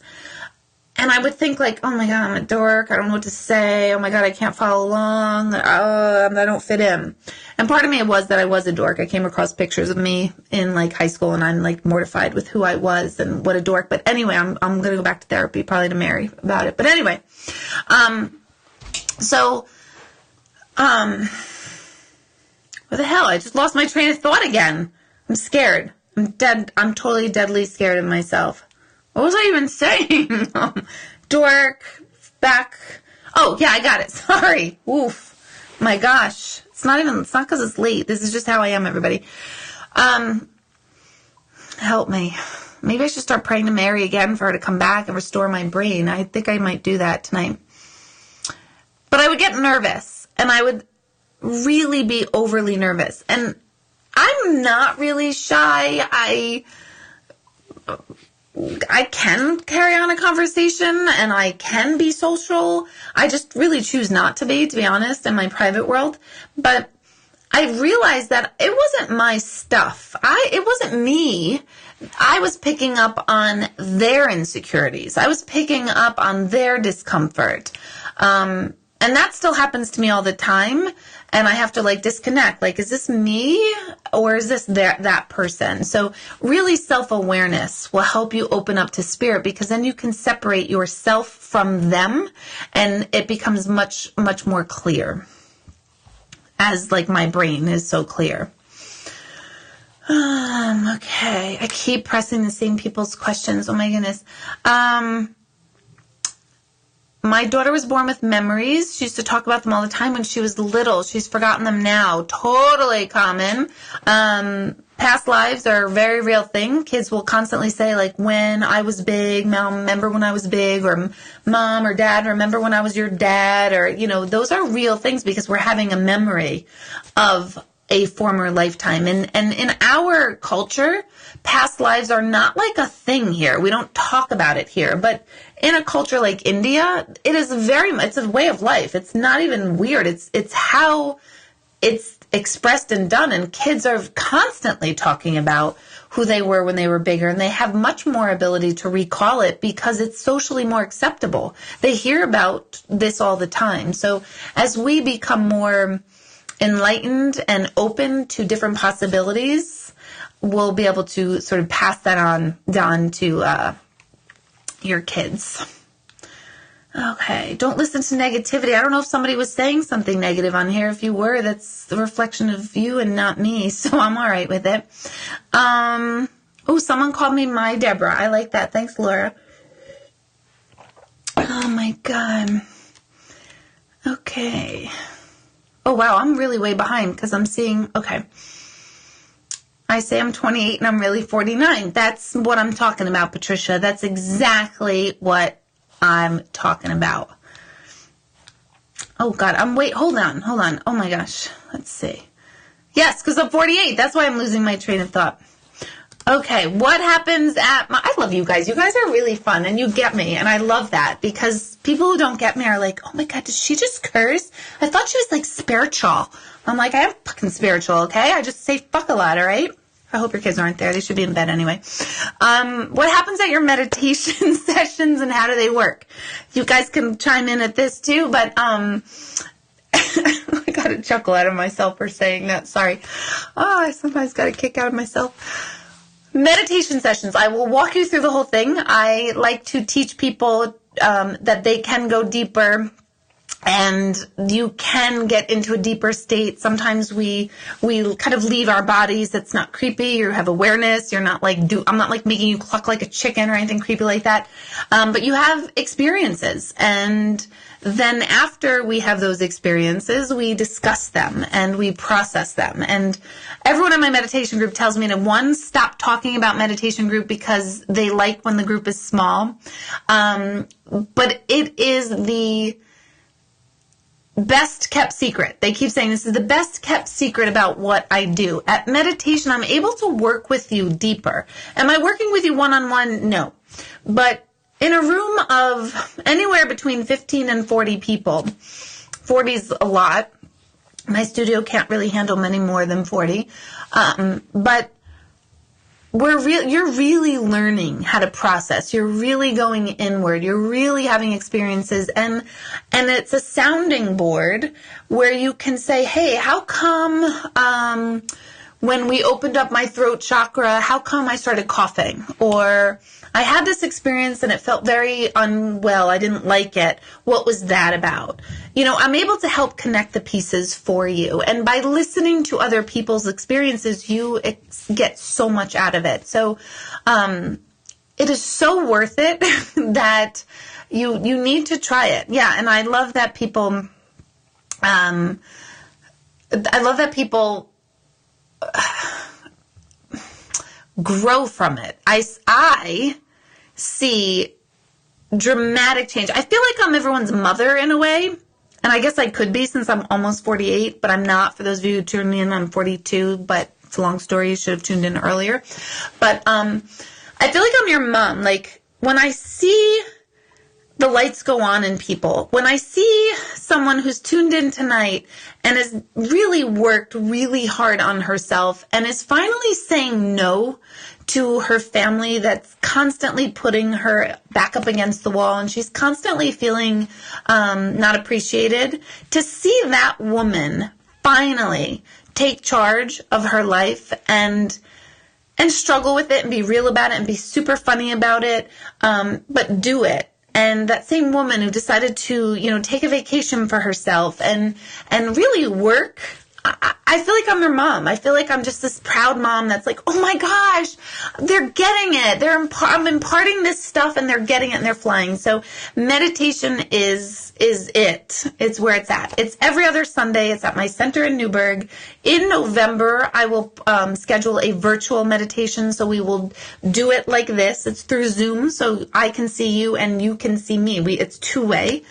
And I would think like, oh my God, I'm a dork. I don't know what to say. Oh my God, I can't follow along. I don't fit in. And part of me was that I was a dork. I came across pictures of me in like high school and I'm like mortified with who I was and what a dork. But anyway, I'm going to go back to therapy probably to Mary about it. But anyway, where the hell? I just lost my train of thought again. I'm scared. I'm dead. I'm totally deadly scared of myself. What was I even saying? Dork, back. Oh, yeah, I got it. Sorry. Oof. My gosh. It's not because it's late. This is just how I am, everybody. Help me. Maybe I should start praying to Mary again for her to come back and restore my brain. I think I might do that tonight. But I would get nervous, and I would really be overly nervous. And I'm not really shy. I can carry on a conversation and I can be social. I just really choose not to be honest, in my private world. But I realized that it wasn't my stuff. It wasn't me. I was picking up on their insecurities. I was picking up on their discomfort. And that still happens to me all the time. And I have to like disconnect. Like, is this me or is this that person? So really self-awareness will help you open up to spirit because then you can separate yourself from them and it becomes much, much more clear as like my brain is so clear. Okay. I keep pressing the same people's questions. Oh my goodness. My daughter was born with memories. She used to talk about them all the time when she was little. She's forgotten them now. Totally common. Past lives are a very real thing. Kids will constantly say, like, when I was big, Mom, remember when I was big? Or Mom or Dad, remember when I was your dad? Or, those are real things because we're having a memory of a former lifetime. And in our culture, past lives are not like a thing here. We don't talk about it here. But in a culture like India, it's a way of life. It's not even weird. It's how it's expressed and done. And kids are constantly talking about who they were when they were bigger. And they have much more ability to recall it because it's socially more acceptable. They hear about this all the time. So as we become more enlightened and open to different possibilities, we'll be able to sort of pass that on down to your kids. Okay, don't listen to negativity. I don't know if somebody was saying something negative on here. If you were, that's the reflection of you and not me, so I'm all right with it. Someone called me my Deborah. I like that. Thanks, Laura. Oh, my God. Okay. Oh, wow, I'm really way behind because I'm seeing, okay. I say I'm 28 and I'm really 49. That's what I'm talking about, Patricia. That's exactly what I'm talking about. Oh, God. Hold on. Oh, my gosh. Let's see. Yes, because I'm 48. That's why I'm losing my train of thought. Okay, what happens I love you guys. You guys are really fun, and you get me, and I love that, because people who don't get me are like, oh my God, did she just curse? I thought she was, like, spiritual. I'm like, I am fucking spiritual, okay? I just say fuck a lot, all right? I hope your kids aren't there. They should be in bed anyway. What happens at your meditation sessions, and how do they work? You guys can chime in at this, too, but, I got a chuckle out of myself for saying that. Sorry. Oh, I sometimes got a kick out of myself. Meditation sessions. I will walk you through the whole thing. I like to teach people that they can go deeper, and you can get into a deeper state. Sometimes we kind of leave our bodies. It's not creepy. You have awareness. You're not like, I'm not like making you cluck like a chicken or anything creepy like that. But you have experiences, and then after we have those experiences, we discuss them and we process them. And everyone in my meditation group tells me to, one, stop talking about meditation group, because they like when the group is small. But it is the best kept secret. They keep saying this is the best kept secret about what I do. At meditation, I'm able to work with you deeper. Am I working with you one-on-one? No. But in a room of anywhere between 15 and 40 people, 40 is a lot. My studio can't really handle many more than 40. But you're really learning how to process. You're really going inward. You're really having experiences. And it's a sounding board where you can say, hey, how come when we opened up my throat chakra, how come I started coughing? Or I had this experience and it felt very unwell. I didn't like it. What was that about? I'm able to help connect the pieces for you. And by listening to other people's experiences, you get so much out of it. So it is so worth it that you need to try it. Yeah, and I love that people grow from it. I see dramatic change. I feel like I'm everyone's mother in a way, and I guess I could be since I'm almost 48, but I'm not. For those of you who tune in, I'm 42, but it's a long story. You should have tuned in earlier. But I feel like I'm your mom. Like, when I see the lights go on in people, when I see someone who's tuned in tonight and has really worked really hard on herself and is finally saying no to her family that's constantly putting her back up against the wall, and she's constantly feeling not appreciated, to see that woman finally take charge of her life and struggle with it and be real about it and be super funny about it, but do it. And that same woman who decided to, take a vacation for herself and really work, I feel like I'm their mom. I feel like I'm just this proud mom that's like, oh my gosh, they're getting it. I'm imparting this stuff and they're getting it and they're flying. So meditation is it. It's where it's at. It's every other Sunday. It's at my center in Newburgh. In November, I will schedule a virtual meditation. So we will do it like this. It's through Zoom, so I can see you and you can see me. It's two-way.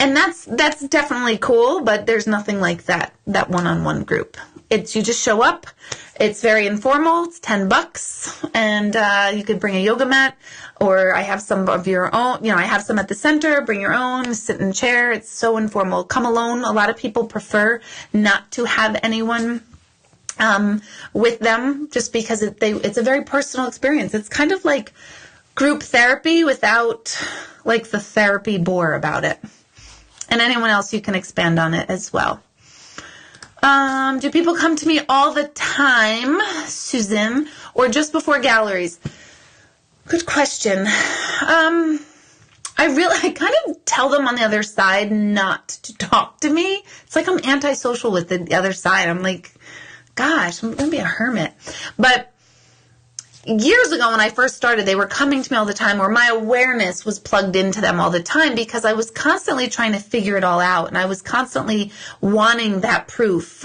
And that's definitely cool, but there's nothing like that one-on-one group. You just show up. It's very informal. It's $10, and you could bring a yoga mat, or I have some of your own. I have some at the center. Bring your own. Sit in a chair. It's so informal. Come alone. A lot of people prefer not to have anyone with them, just because it's a very personal experience. It's kind of like group therapy without like the therapy bore about it. And anyone else, you can expand on it as well. Do people come to me all the time, Susan, or just before galleries? Good question. I kind of tell them on the other side not to talk to me. It's like I'm antisocial with the other side. I'm like, gosh, I'm going to be a hermit. But years ago when I first started, they were coming to me all the time, or my awareness was plugged into them all the time because I was constantly trying to figure it all out. And I was constantly wanting that proof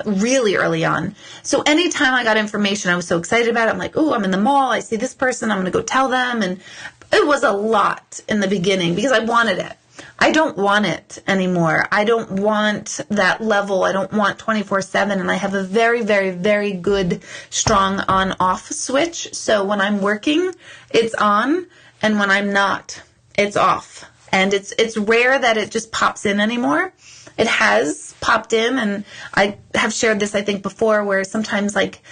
really early on. So anytime I got information, I was so excited about it. I'm like, oh, I'm in the mall. I see this person. I'm going to go tell them. And it was a lot in the beginning because I wanted it. I don't want it anymore. I don't want that level. I don't want 24/7. And I have a very, very, very good, strong on-off switch. So when I'm working, it's on. And when I'm not, it's off. And it's rare that it just pops in anymore. It has popped in. And I have shared this, I think, before, where sometimes like,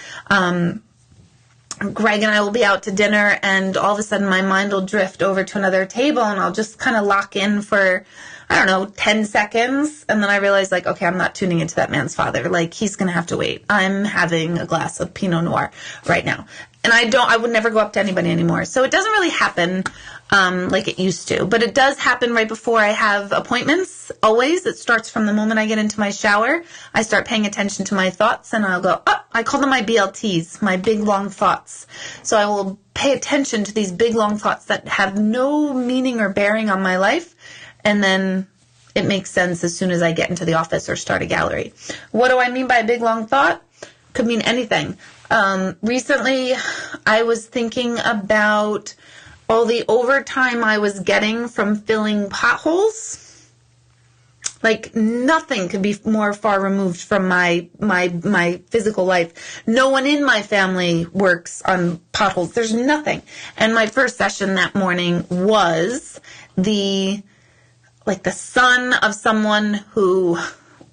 Greg and I will be out to dinner, and all of a sudden my mind will drift over to another table, and I'll just kind of lock in for, 10 seconds. And then I realize, like, okay, I'm not tuning into that man's father. Like, he's going to have to wait. I'm having a glass of Pinot Noir right now. And I would never go up to anybody anymore. So it doesn't really happen like it used to. But it does happen right before I have appointments, always. It starts from the moment I get into my shower. I start paying attention to my thoughts, and I'll go, I call them my BLTs, my big, long thoughts. So I will pay attention to these big, long thoughts that have no meaning or bearing on my life. And then it makes sense as soon as I get into the office or start a gallery. What do I mean by a big, long thought? Could mean anything. Recently, I was thinking about all the overtime I was getting from filling potholes. Like, nothing could be more far removed from my physical life. No one in my family works on potholes. There's nothing. And my first session that morning was the son of someone who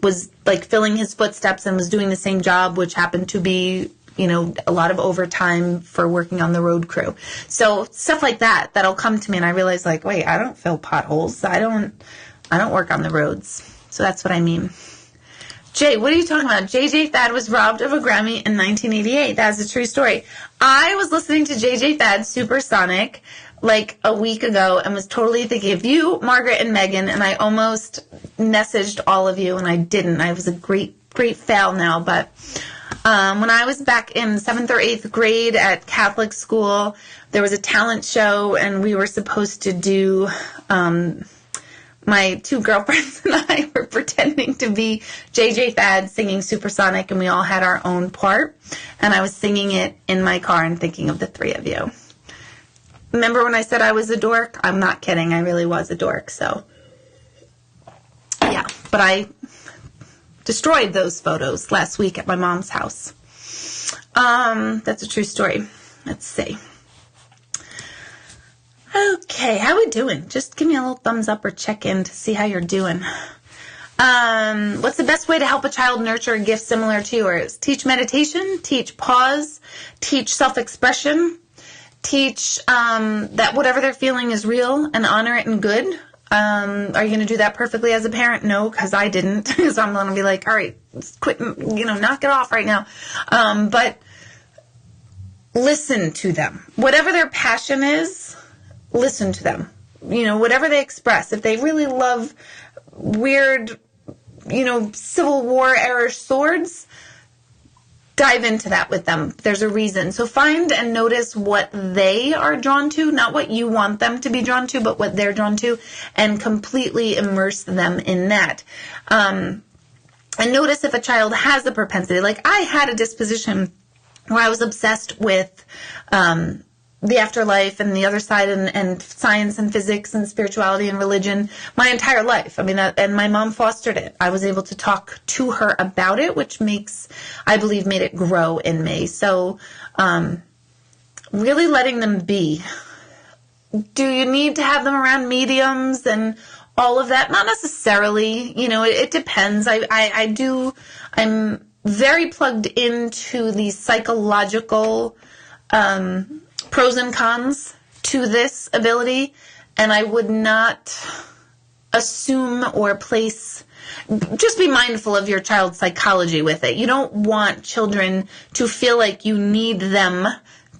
was like filling his footsteps and was doing the same job, which happened to be, a lot of overtime for working on the road crew. So stuff like that'll come to me, and I realize, like, wait, I don't fill potholes. I don't work on the roads. So that's what I mean. Jay, what are you talking about? JJ Thad was robbed of a Grammy in 1988. That's a true story. I was listening to JJ Thad's Supersonic like a week ago and was totally thinking of you, Margaret, and Megan, and I almost messaged all of you, and I didn't. I was a great fail now, but when I was back in 7th or 8th grade at Catholic school, there was a talent show, and we were supposed to do, my two girlfriends and I were pretending to be JJ Thad singing Supersonic, and we all had our own part, and I was singing it in my car and thinking of the three of you. Remember when I said I was a dork? I'm not kidding. I really was a dork, so yeah, but I destroyed those photos last week at my mom's house. That's a true story. Let's see. Okay, how we doing? Just give me a little thumbs up or check in to see how you're doing. What's the best way to help a child nurture a gift similar to yours? Teach meditation, teach pause, teach self-expression, teach that whatever they're feeling is real and honor it and good. Are you going to do that perfectly as a parent? No, because I didn't. So I'm going to be like, all right, quit, knock it off right now. But listen to them. Whatever their passion is, listen to them. Whatever they express. If they really love weird, Civil War era swords, dive into that with them. There's a reason. So find and notice what they are drawn to, not what you want them to be drawn to, but what they're drawn to, and completely immerse them in that. And notice if a child has a propensity. Like, I had a disposition where I was obsessed with the afterlife and the other side, and science and physics and spirituality and religion my entire life. I mean, and my mom fostered it. I was able to talk to her about it, which I believe made it grow in me. So really letting them be. Do you need to have them around mediums and all of that? Not necessarily. It depends. I'm very plugged into the psychological pros and cons to this ability, and I would not assume or place, just be mindful of your child's psychology with it. You don't want children to feel like you need them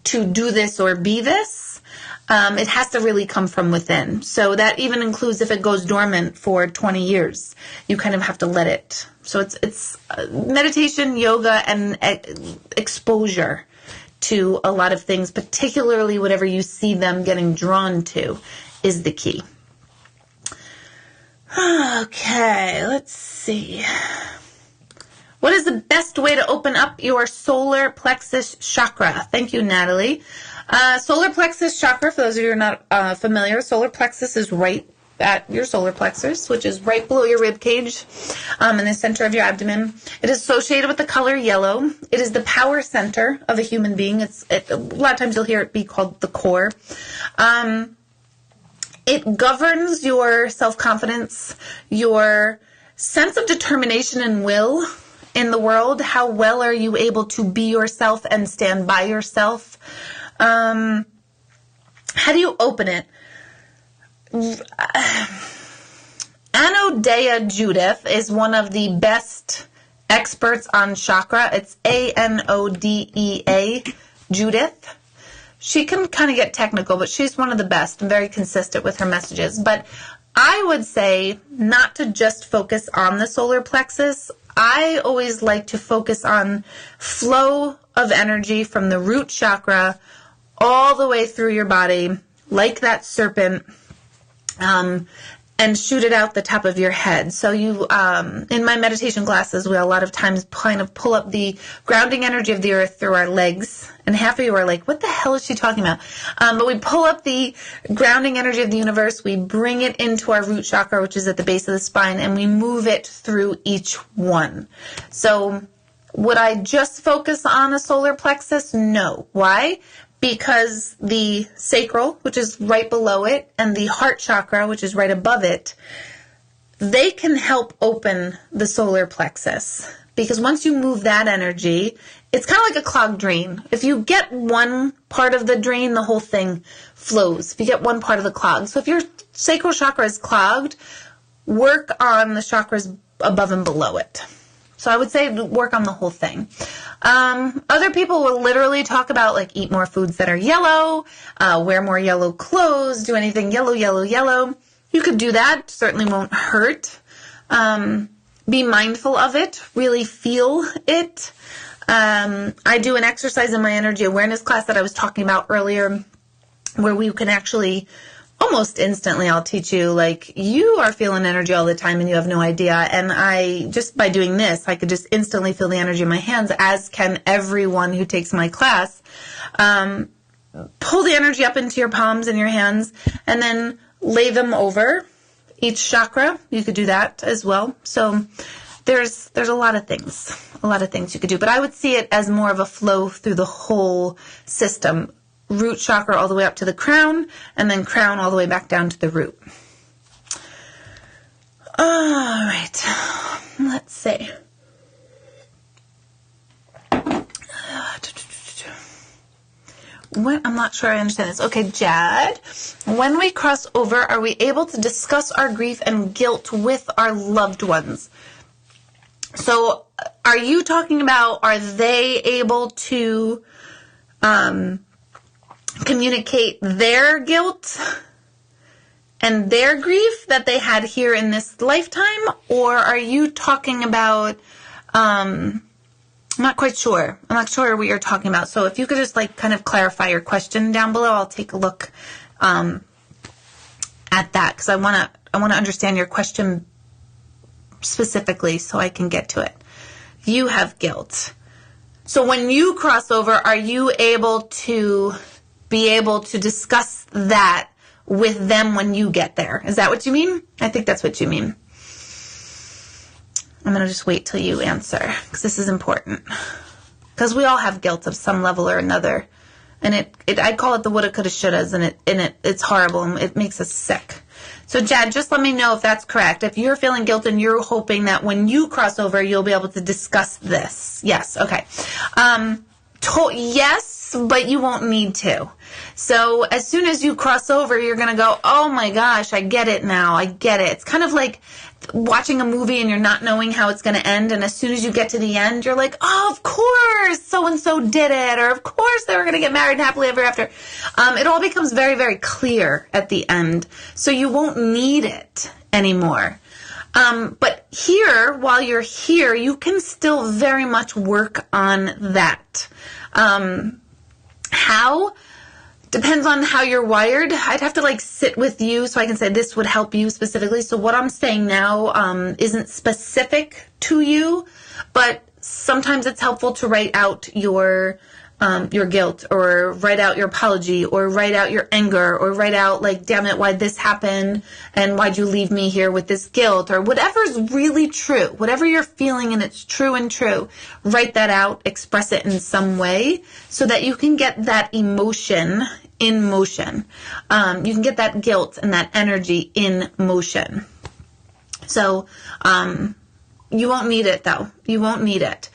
to do this or be this. It has to really come from within. So that even includes if it goes dormant for 20 years. You kind of have to let it. So it's meditation, yoga, and exposure to a lot of things, particularly whatever you see them getting drawn to is the key. Okay, let's see. What is the best way to open up your solar plexus chakra? Thank you, Natalie. Solar plexus chakra, for those of you who are not familiar, solar plexus is right at your solar plexus, which is right below your rib cage, in the center of your abdomen. It is associated with the color yellow. It is the power center of a human being. A lot of times you'll hear it be called the core. It governs your self-confidence, your sense of determination and will in the world. How well are you able to be yourself and stand by yourself? How do you open it? Anodea Judith is one of the best experts on chakra. It's Anodea Judith. She can kind of get technical, but she's one of the best and very consistent with her messages. But I would say not to just focus on the solar plexus. I always like to focus on flow of energy from the root chakra all the way through your body, like that serpent, and shoot it out the top of your head. So you, in my meditation classes, we a lot of times kind of pull up the grounding energy of the earth through our legs. And half of you are like, what the hell is she talking about? But we pull up the grounding energy of the universe. We bring it into our root chakra, which is at the base of the spine, and we move it through each one. So would I just focus on a solar plexus? No. Why? Because the sacral, which is right below it, and the heart chakra, which is right above it, they can help open the solar plexus. Because once you move that energy, it's kind of like a clogged drain. If you get one part of the drain, the whole thing flows. If you get one part of the clog. So if your sacral chakra is clogged, work on the chakras above and below it. So I would say work on the whole thing. Other people will literally talk about, like, eat more foods that are yellow, wear more yellow clothes, do anything yellow, yellow, yellow. You could do that. Certainly won't hurt. Be mindful of it. Really feel it. I do an exercise in my energy awareness class that I was talking about earlier, where we can actually almost instantly, I'll teach you, like, you are feeling energy all the time and you have no idea. And I, just by doing this, I could just instantly feel the energy in my hands, as can everyone who takes my class. Pull the energy up into your palms and your hands and then lay them over each chakra. You could do that as well. So there's a lot of things you could do. But I would see it as more of a flow through the whole system. Root chakra all the way up to the crown, and then crown all the way back down to the root. All right. Let's see. I'm not sure I understand this. Okay, Jad. When we cross over, are we able to discuss our grief and guilt with our loved ones? So are you talking about, are they able to communicate their guilt and their grief that they had here in this lifetime? Or are you talking about, I'm not quite sure. I'm not sure what you're talking about. So if you could just, like, kind of clarify your question down below, I'll take a look at that, because I want to understand your question specifically so I can get to it. You have guilt. So when you cross over, are you able to discuss that with them when you get there? Is that what you mean? I think that's what you mean. I'm going to just wait till you answer, because this is important. Because we all have guilt of some level or another. And I call it the woulda, coulda, shouldas, and it's horrible, and it makes us sick. So, Jad, just let me know if that's correct. If you're feeling guilt and you're hoping that when you cross over, you'll be able to discuss this. Yes, okay. Yes, but you won't need to. So as soon as you cross over, you're going to go, oh my gosh, I get it now. I get it. It's kind of like watching a movie and you're not knowing how it's going to end. And as soon as you get to the end, you're like, oh, of course so-and-so did it. Or of course they were going to get married happily ever after. It all becomes very, very clear at the end. So you won't need it anymore. But here, while you're here, you can still very much work on that. How? Depends on how you're wired. I'd have to like sit with you so I can say this would help you specifically. So what I'm saying now isn't specific to you, but sometimes it's helpful to write out your guilt, or write out your apology, or write out your anger, or write out like, damn it, why'd this happen? And why'd you leave me here with this guilt? Or whatever's really true, whatever you're feeling and it's true and true, write that out, express it in some way so that you can get that emotion in motion. You can get that guilt and that energy in motion. So, you won't need it though. You won't need it.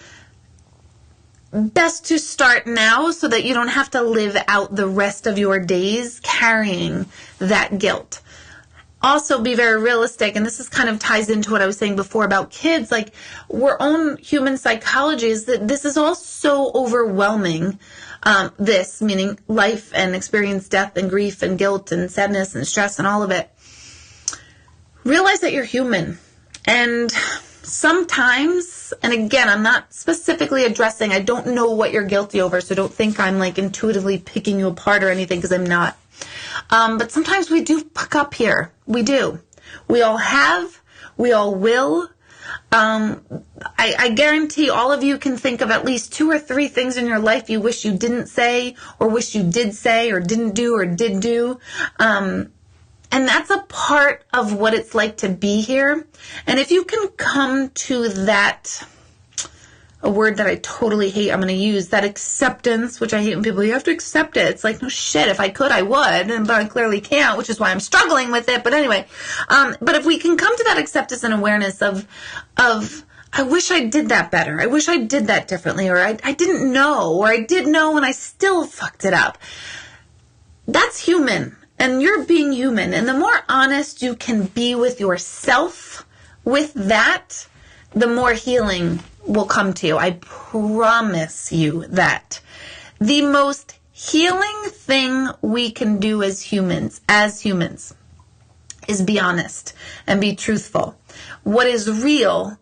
Best to start now so that you don't have to live out the rest of your days carrying that guilt. Also be very realistic, and this is kind of ties into what I was saying before about kids. Like, our own human psychology is that this is all so overwhelming. This, meaning life and experience, death and grief and guilt and sadness and stress and all of it. Realize that you're human. And sometimes, and again, I'm not specifically addressing, I don't know what you're guilty over, so don't think I'm like intuitively picking you apart or anything, because I'm not. But sometimes we do fuck up here. We do. We all have. We all will. I guarantee all of you can think of at least 2 or 3 things in your life you wish you didn't say, or wish you did say, or didn't do, or did do. And that's a part of what it's like to be here. And if you can come to that, a word that I totally hate, I'm going to use, that acceptance, which I hate when people, you have to accept it. It's like, no shit, if I could, I would, but I clearly can't, which is why I'm struggling with it. But anyway, but if we can come to that acceptance and awareness of, I wish I did that better. I wish I did that differently, or I didn't know, or I did know and I still fucked it up. That's human. And you're being human. And the more honest you can be with yourself with that, the more healing will come to you. I promise you that. The most healing thing we can do as humans, is be honest and be truthful. What is real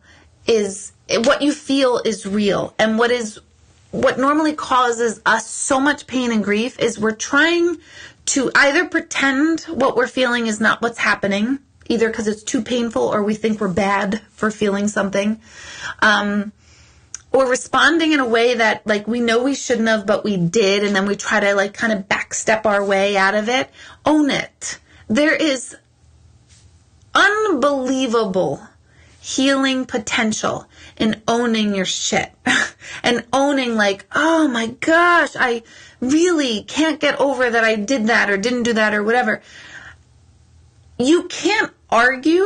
is, what you feel is real. And what normally causes us so much pain and grief is we're trying to either pretend what we're feeling is not what's happening, either because it's too painful or we think we're bad for feeling something, or responding in a way that like we know we shouldn't have, but we did, and then we try to like kind of backstep our way out of it. Own it. There is unbelievable healing potential in owning your shit and owning like, oh my gosh, I really can't get over that I did that or didn't do that or whatever. You can't argue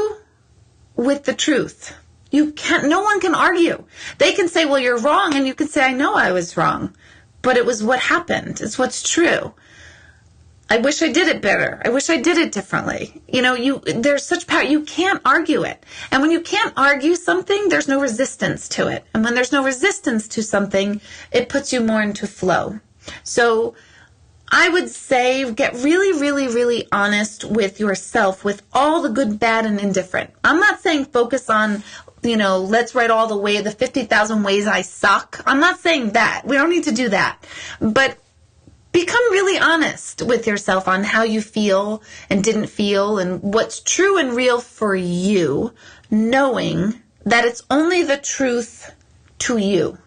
with the truth. No one can argue. They can say, well, you're wrong. And you can say, I know I was wrong, but it was what happened. It's what's true. I wish I did it better. I wish I did it differently. There's such power. You can't argue it. And when you can't argue something, there's no resistance to it. And when there's no resistance to something, it puts you more into flow. So I would say get really, really, really honest with yourself, with all the good, bad, and indifferent. I'm not saying focus on, let's write all the 50,000 ways I suck. I'm not saying that. We don't need to do that. But become really honest with yourself on how you feel and didn't feel and what's true and real for you, knowing that it's only the truth to you.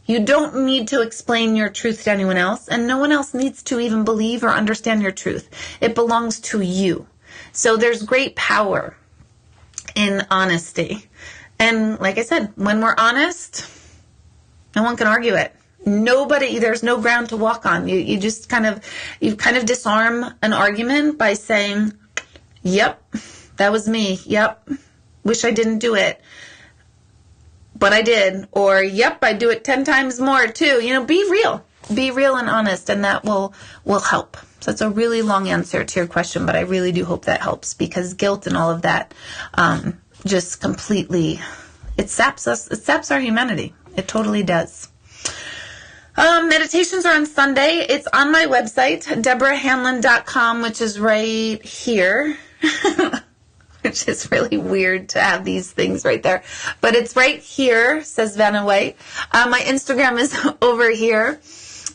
You don't need to explain your truth to anyone else, and no one else needs to even believe or understand your truth. It belongs to you. So there's great power in honesty. And like I said, when we're honest, no one can argue it. There's no ground to walk on. You just kind of disarm an argument by saying, yep, that was me. Yep, wish I didn't do it, but I did. Or, yep, I do it 10 times more too. Be real and honest, and that will help. So it's a really long answer to your question, but I really do hope that helps, because guilt and all of that just completely, it saps us. It saps our humanity. It totally does. Meditations are on Sunday. It's on my website, deborahhanlon.com, which is right here, which is really weird to have these things right there. But it's right here, says Vanna White. My Instagram is over here.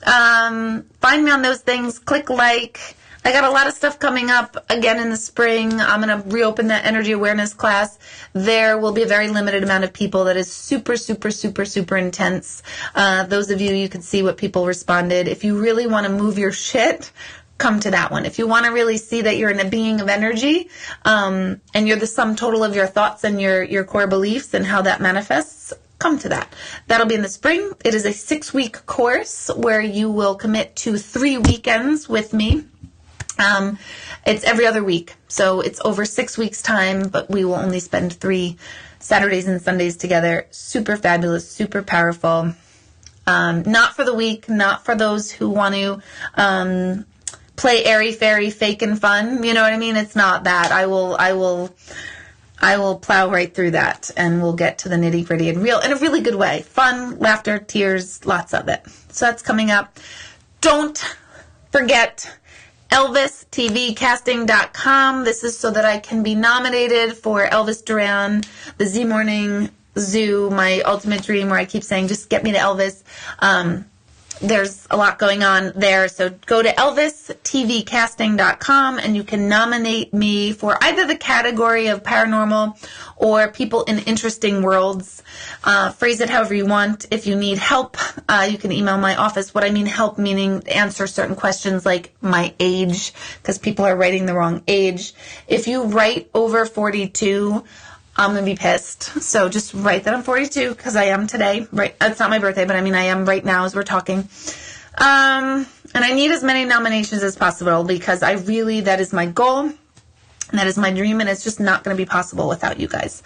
Find me on those things. Click like. I got a lot of stuff coming up again in the spring. I'm going to reopen that energy awareness class. There will be a very limited amount of people that is super, super, super, super intense. Those of you can see what people responded. If you really want to move your shit, come to that one. If you want to really see that you're in a being of energy, and you're the sum total of your thoughts and your core beliefs and how that manifests, come to that. That'll be in the spring. It is a 6-week course where you will commit to 3 weekends with me. It's every other week. So it's over 6 weeks time, but we will only spend 3 Saturdays and Sundays together. Super fabulous, super powerful. Not for the weak, not for those who want to, play airy fairy fake and fun. You know what I mean? It's not that. I will plow right through that, and we'll get to the nitty gritty in a really good way. Fun, laughter, tears, lots of it. So that's coming up. Don't forget ElvisTVcasting.com. This is so that I can be nominated for Elvis Duran, the Z Morning Zoo, my ultimate dream, where I keep saying, just get me to Elvis. There's a lot going on there. So go to ElvisTVcasting.com and you can nominate me for either the category of paranormal or people in interesting worlds. Phrase it however you want. If you need help, you can email my office. What I mean help, meaning answer certain questions like my age, because people are writing the wrong age. If you write over 42, I'm going to be pissed. So just write that I'm 42, because I am today. Right? It's not my birthday, but I mean I am right now as we're talking. And I need as many nominations as possible, because that is my goal. And that is my dream, and it's just not going to be possible without you guys.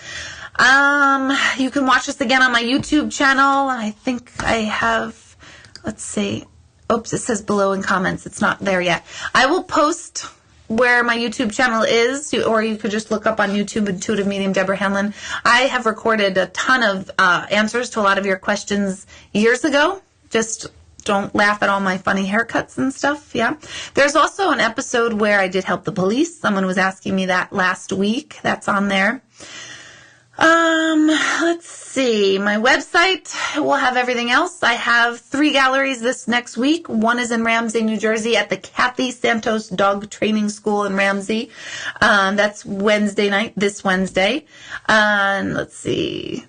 You can watch this again on my YouTube channel. I think I have, let's see. Oops, it says below in comments. It's not there yet. I will post where my YouTube channel is, or you could just look up on YouTube, Intuitive Medium Deborah Hanlon. I have recorded a ton of answers to a lot of your questions years ago. Just don't laugh at all my funny haircuts and stuff, yeah. There's also an episode where I did help the police. Someone was asking me that last week. That's on there. Let's see. My website will have everything else. I have 3 galleries this next week. One is in Ramsey, New Jersey at the Kathy Santos Dog Training School in Ramsey. That's Wednesday night, this Wednesday. Let's see.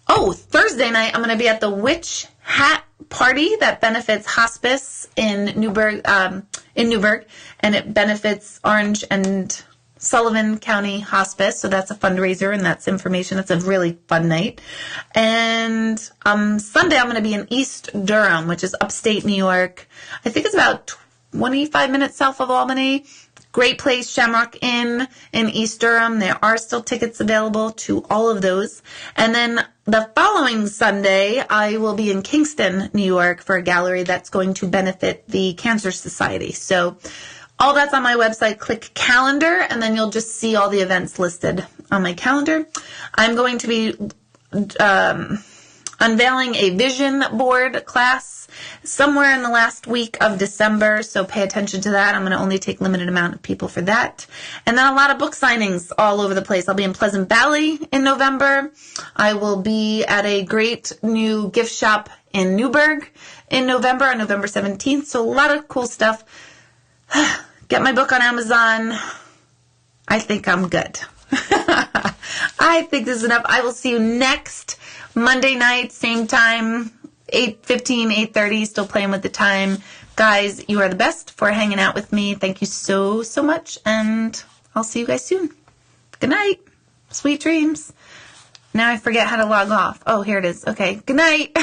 Oh, Thursday night, I'm going to be at the Witch Hat Party that benefits hospice in Newburgh, and it benefits Orange and Sullivan County Hospice. So that's a fundraiser, and that's information. It's a really fun night. And Sunday, I'm going to be in East Durham, which is upstate New York. I think it's about 25 minutes south of Albany. Great place, Shamrock Inn in East Durham. There are still tickets available to all of those. And then the following Sunday, I will be in Kingston, New York for a gallery that's going to benefit the Cancer Society. So all that's on my website. Click calendar, and then you'll just see all the events listed on my calendar. I'm going to be unveiling a vision board class somewhere in the last week of December, so pay attention to that. I'm going to only take limited amount of people for that. And then a lot of book signings all over the place. I'll be in Pleasant Valley in November. I will be at a great new gift shop in Newburgh in November, on November 17th. So a lot of cool stuff. Get my book on Amazon. I think I'm good. I think this is enough. I will see you next Monday night, same time, 8:15, 8:30, still playing with the time. Guys, you are the best for hanging out with me. Thank you so, so much, and I'll see you guys soon. Good night. Sweet dreams. Now I forget how to log off. Oh, here it is. Okay. Good night.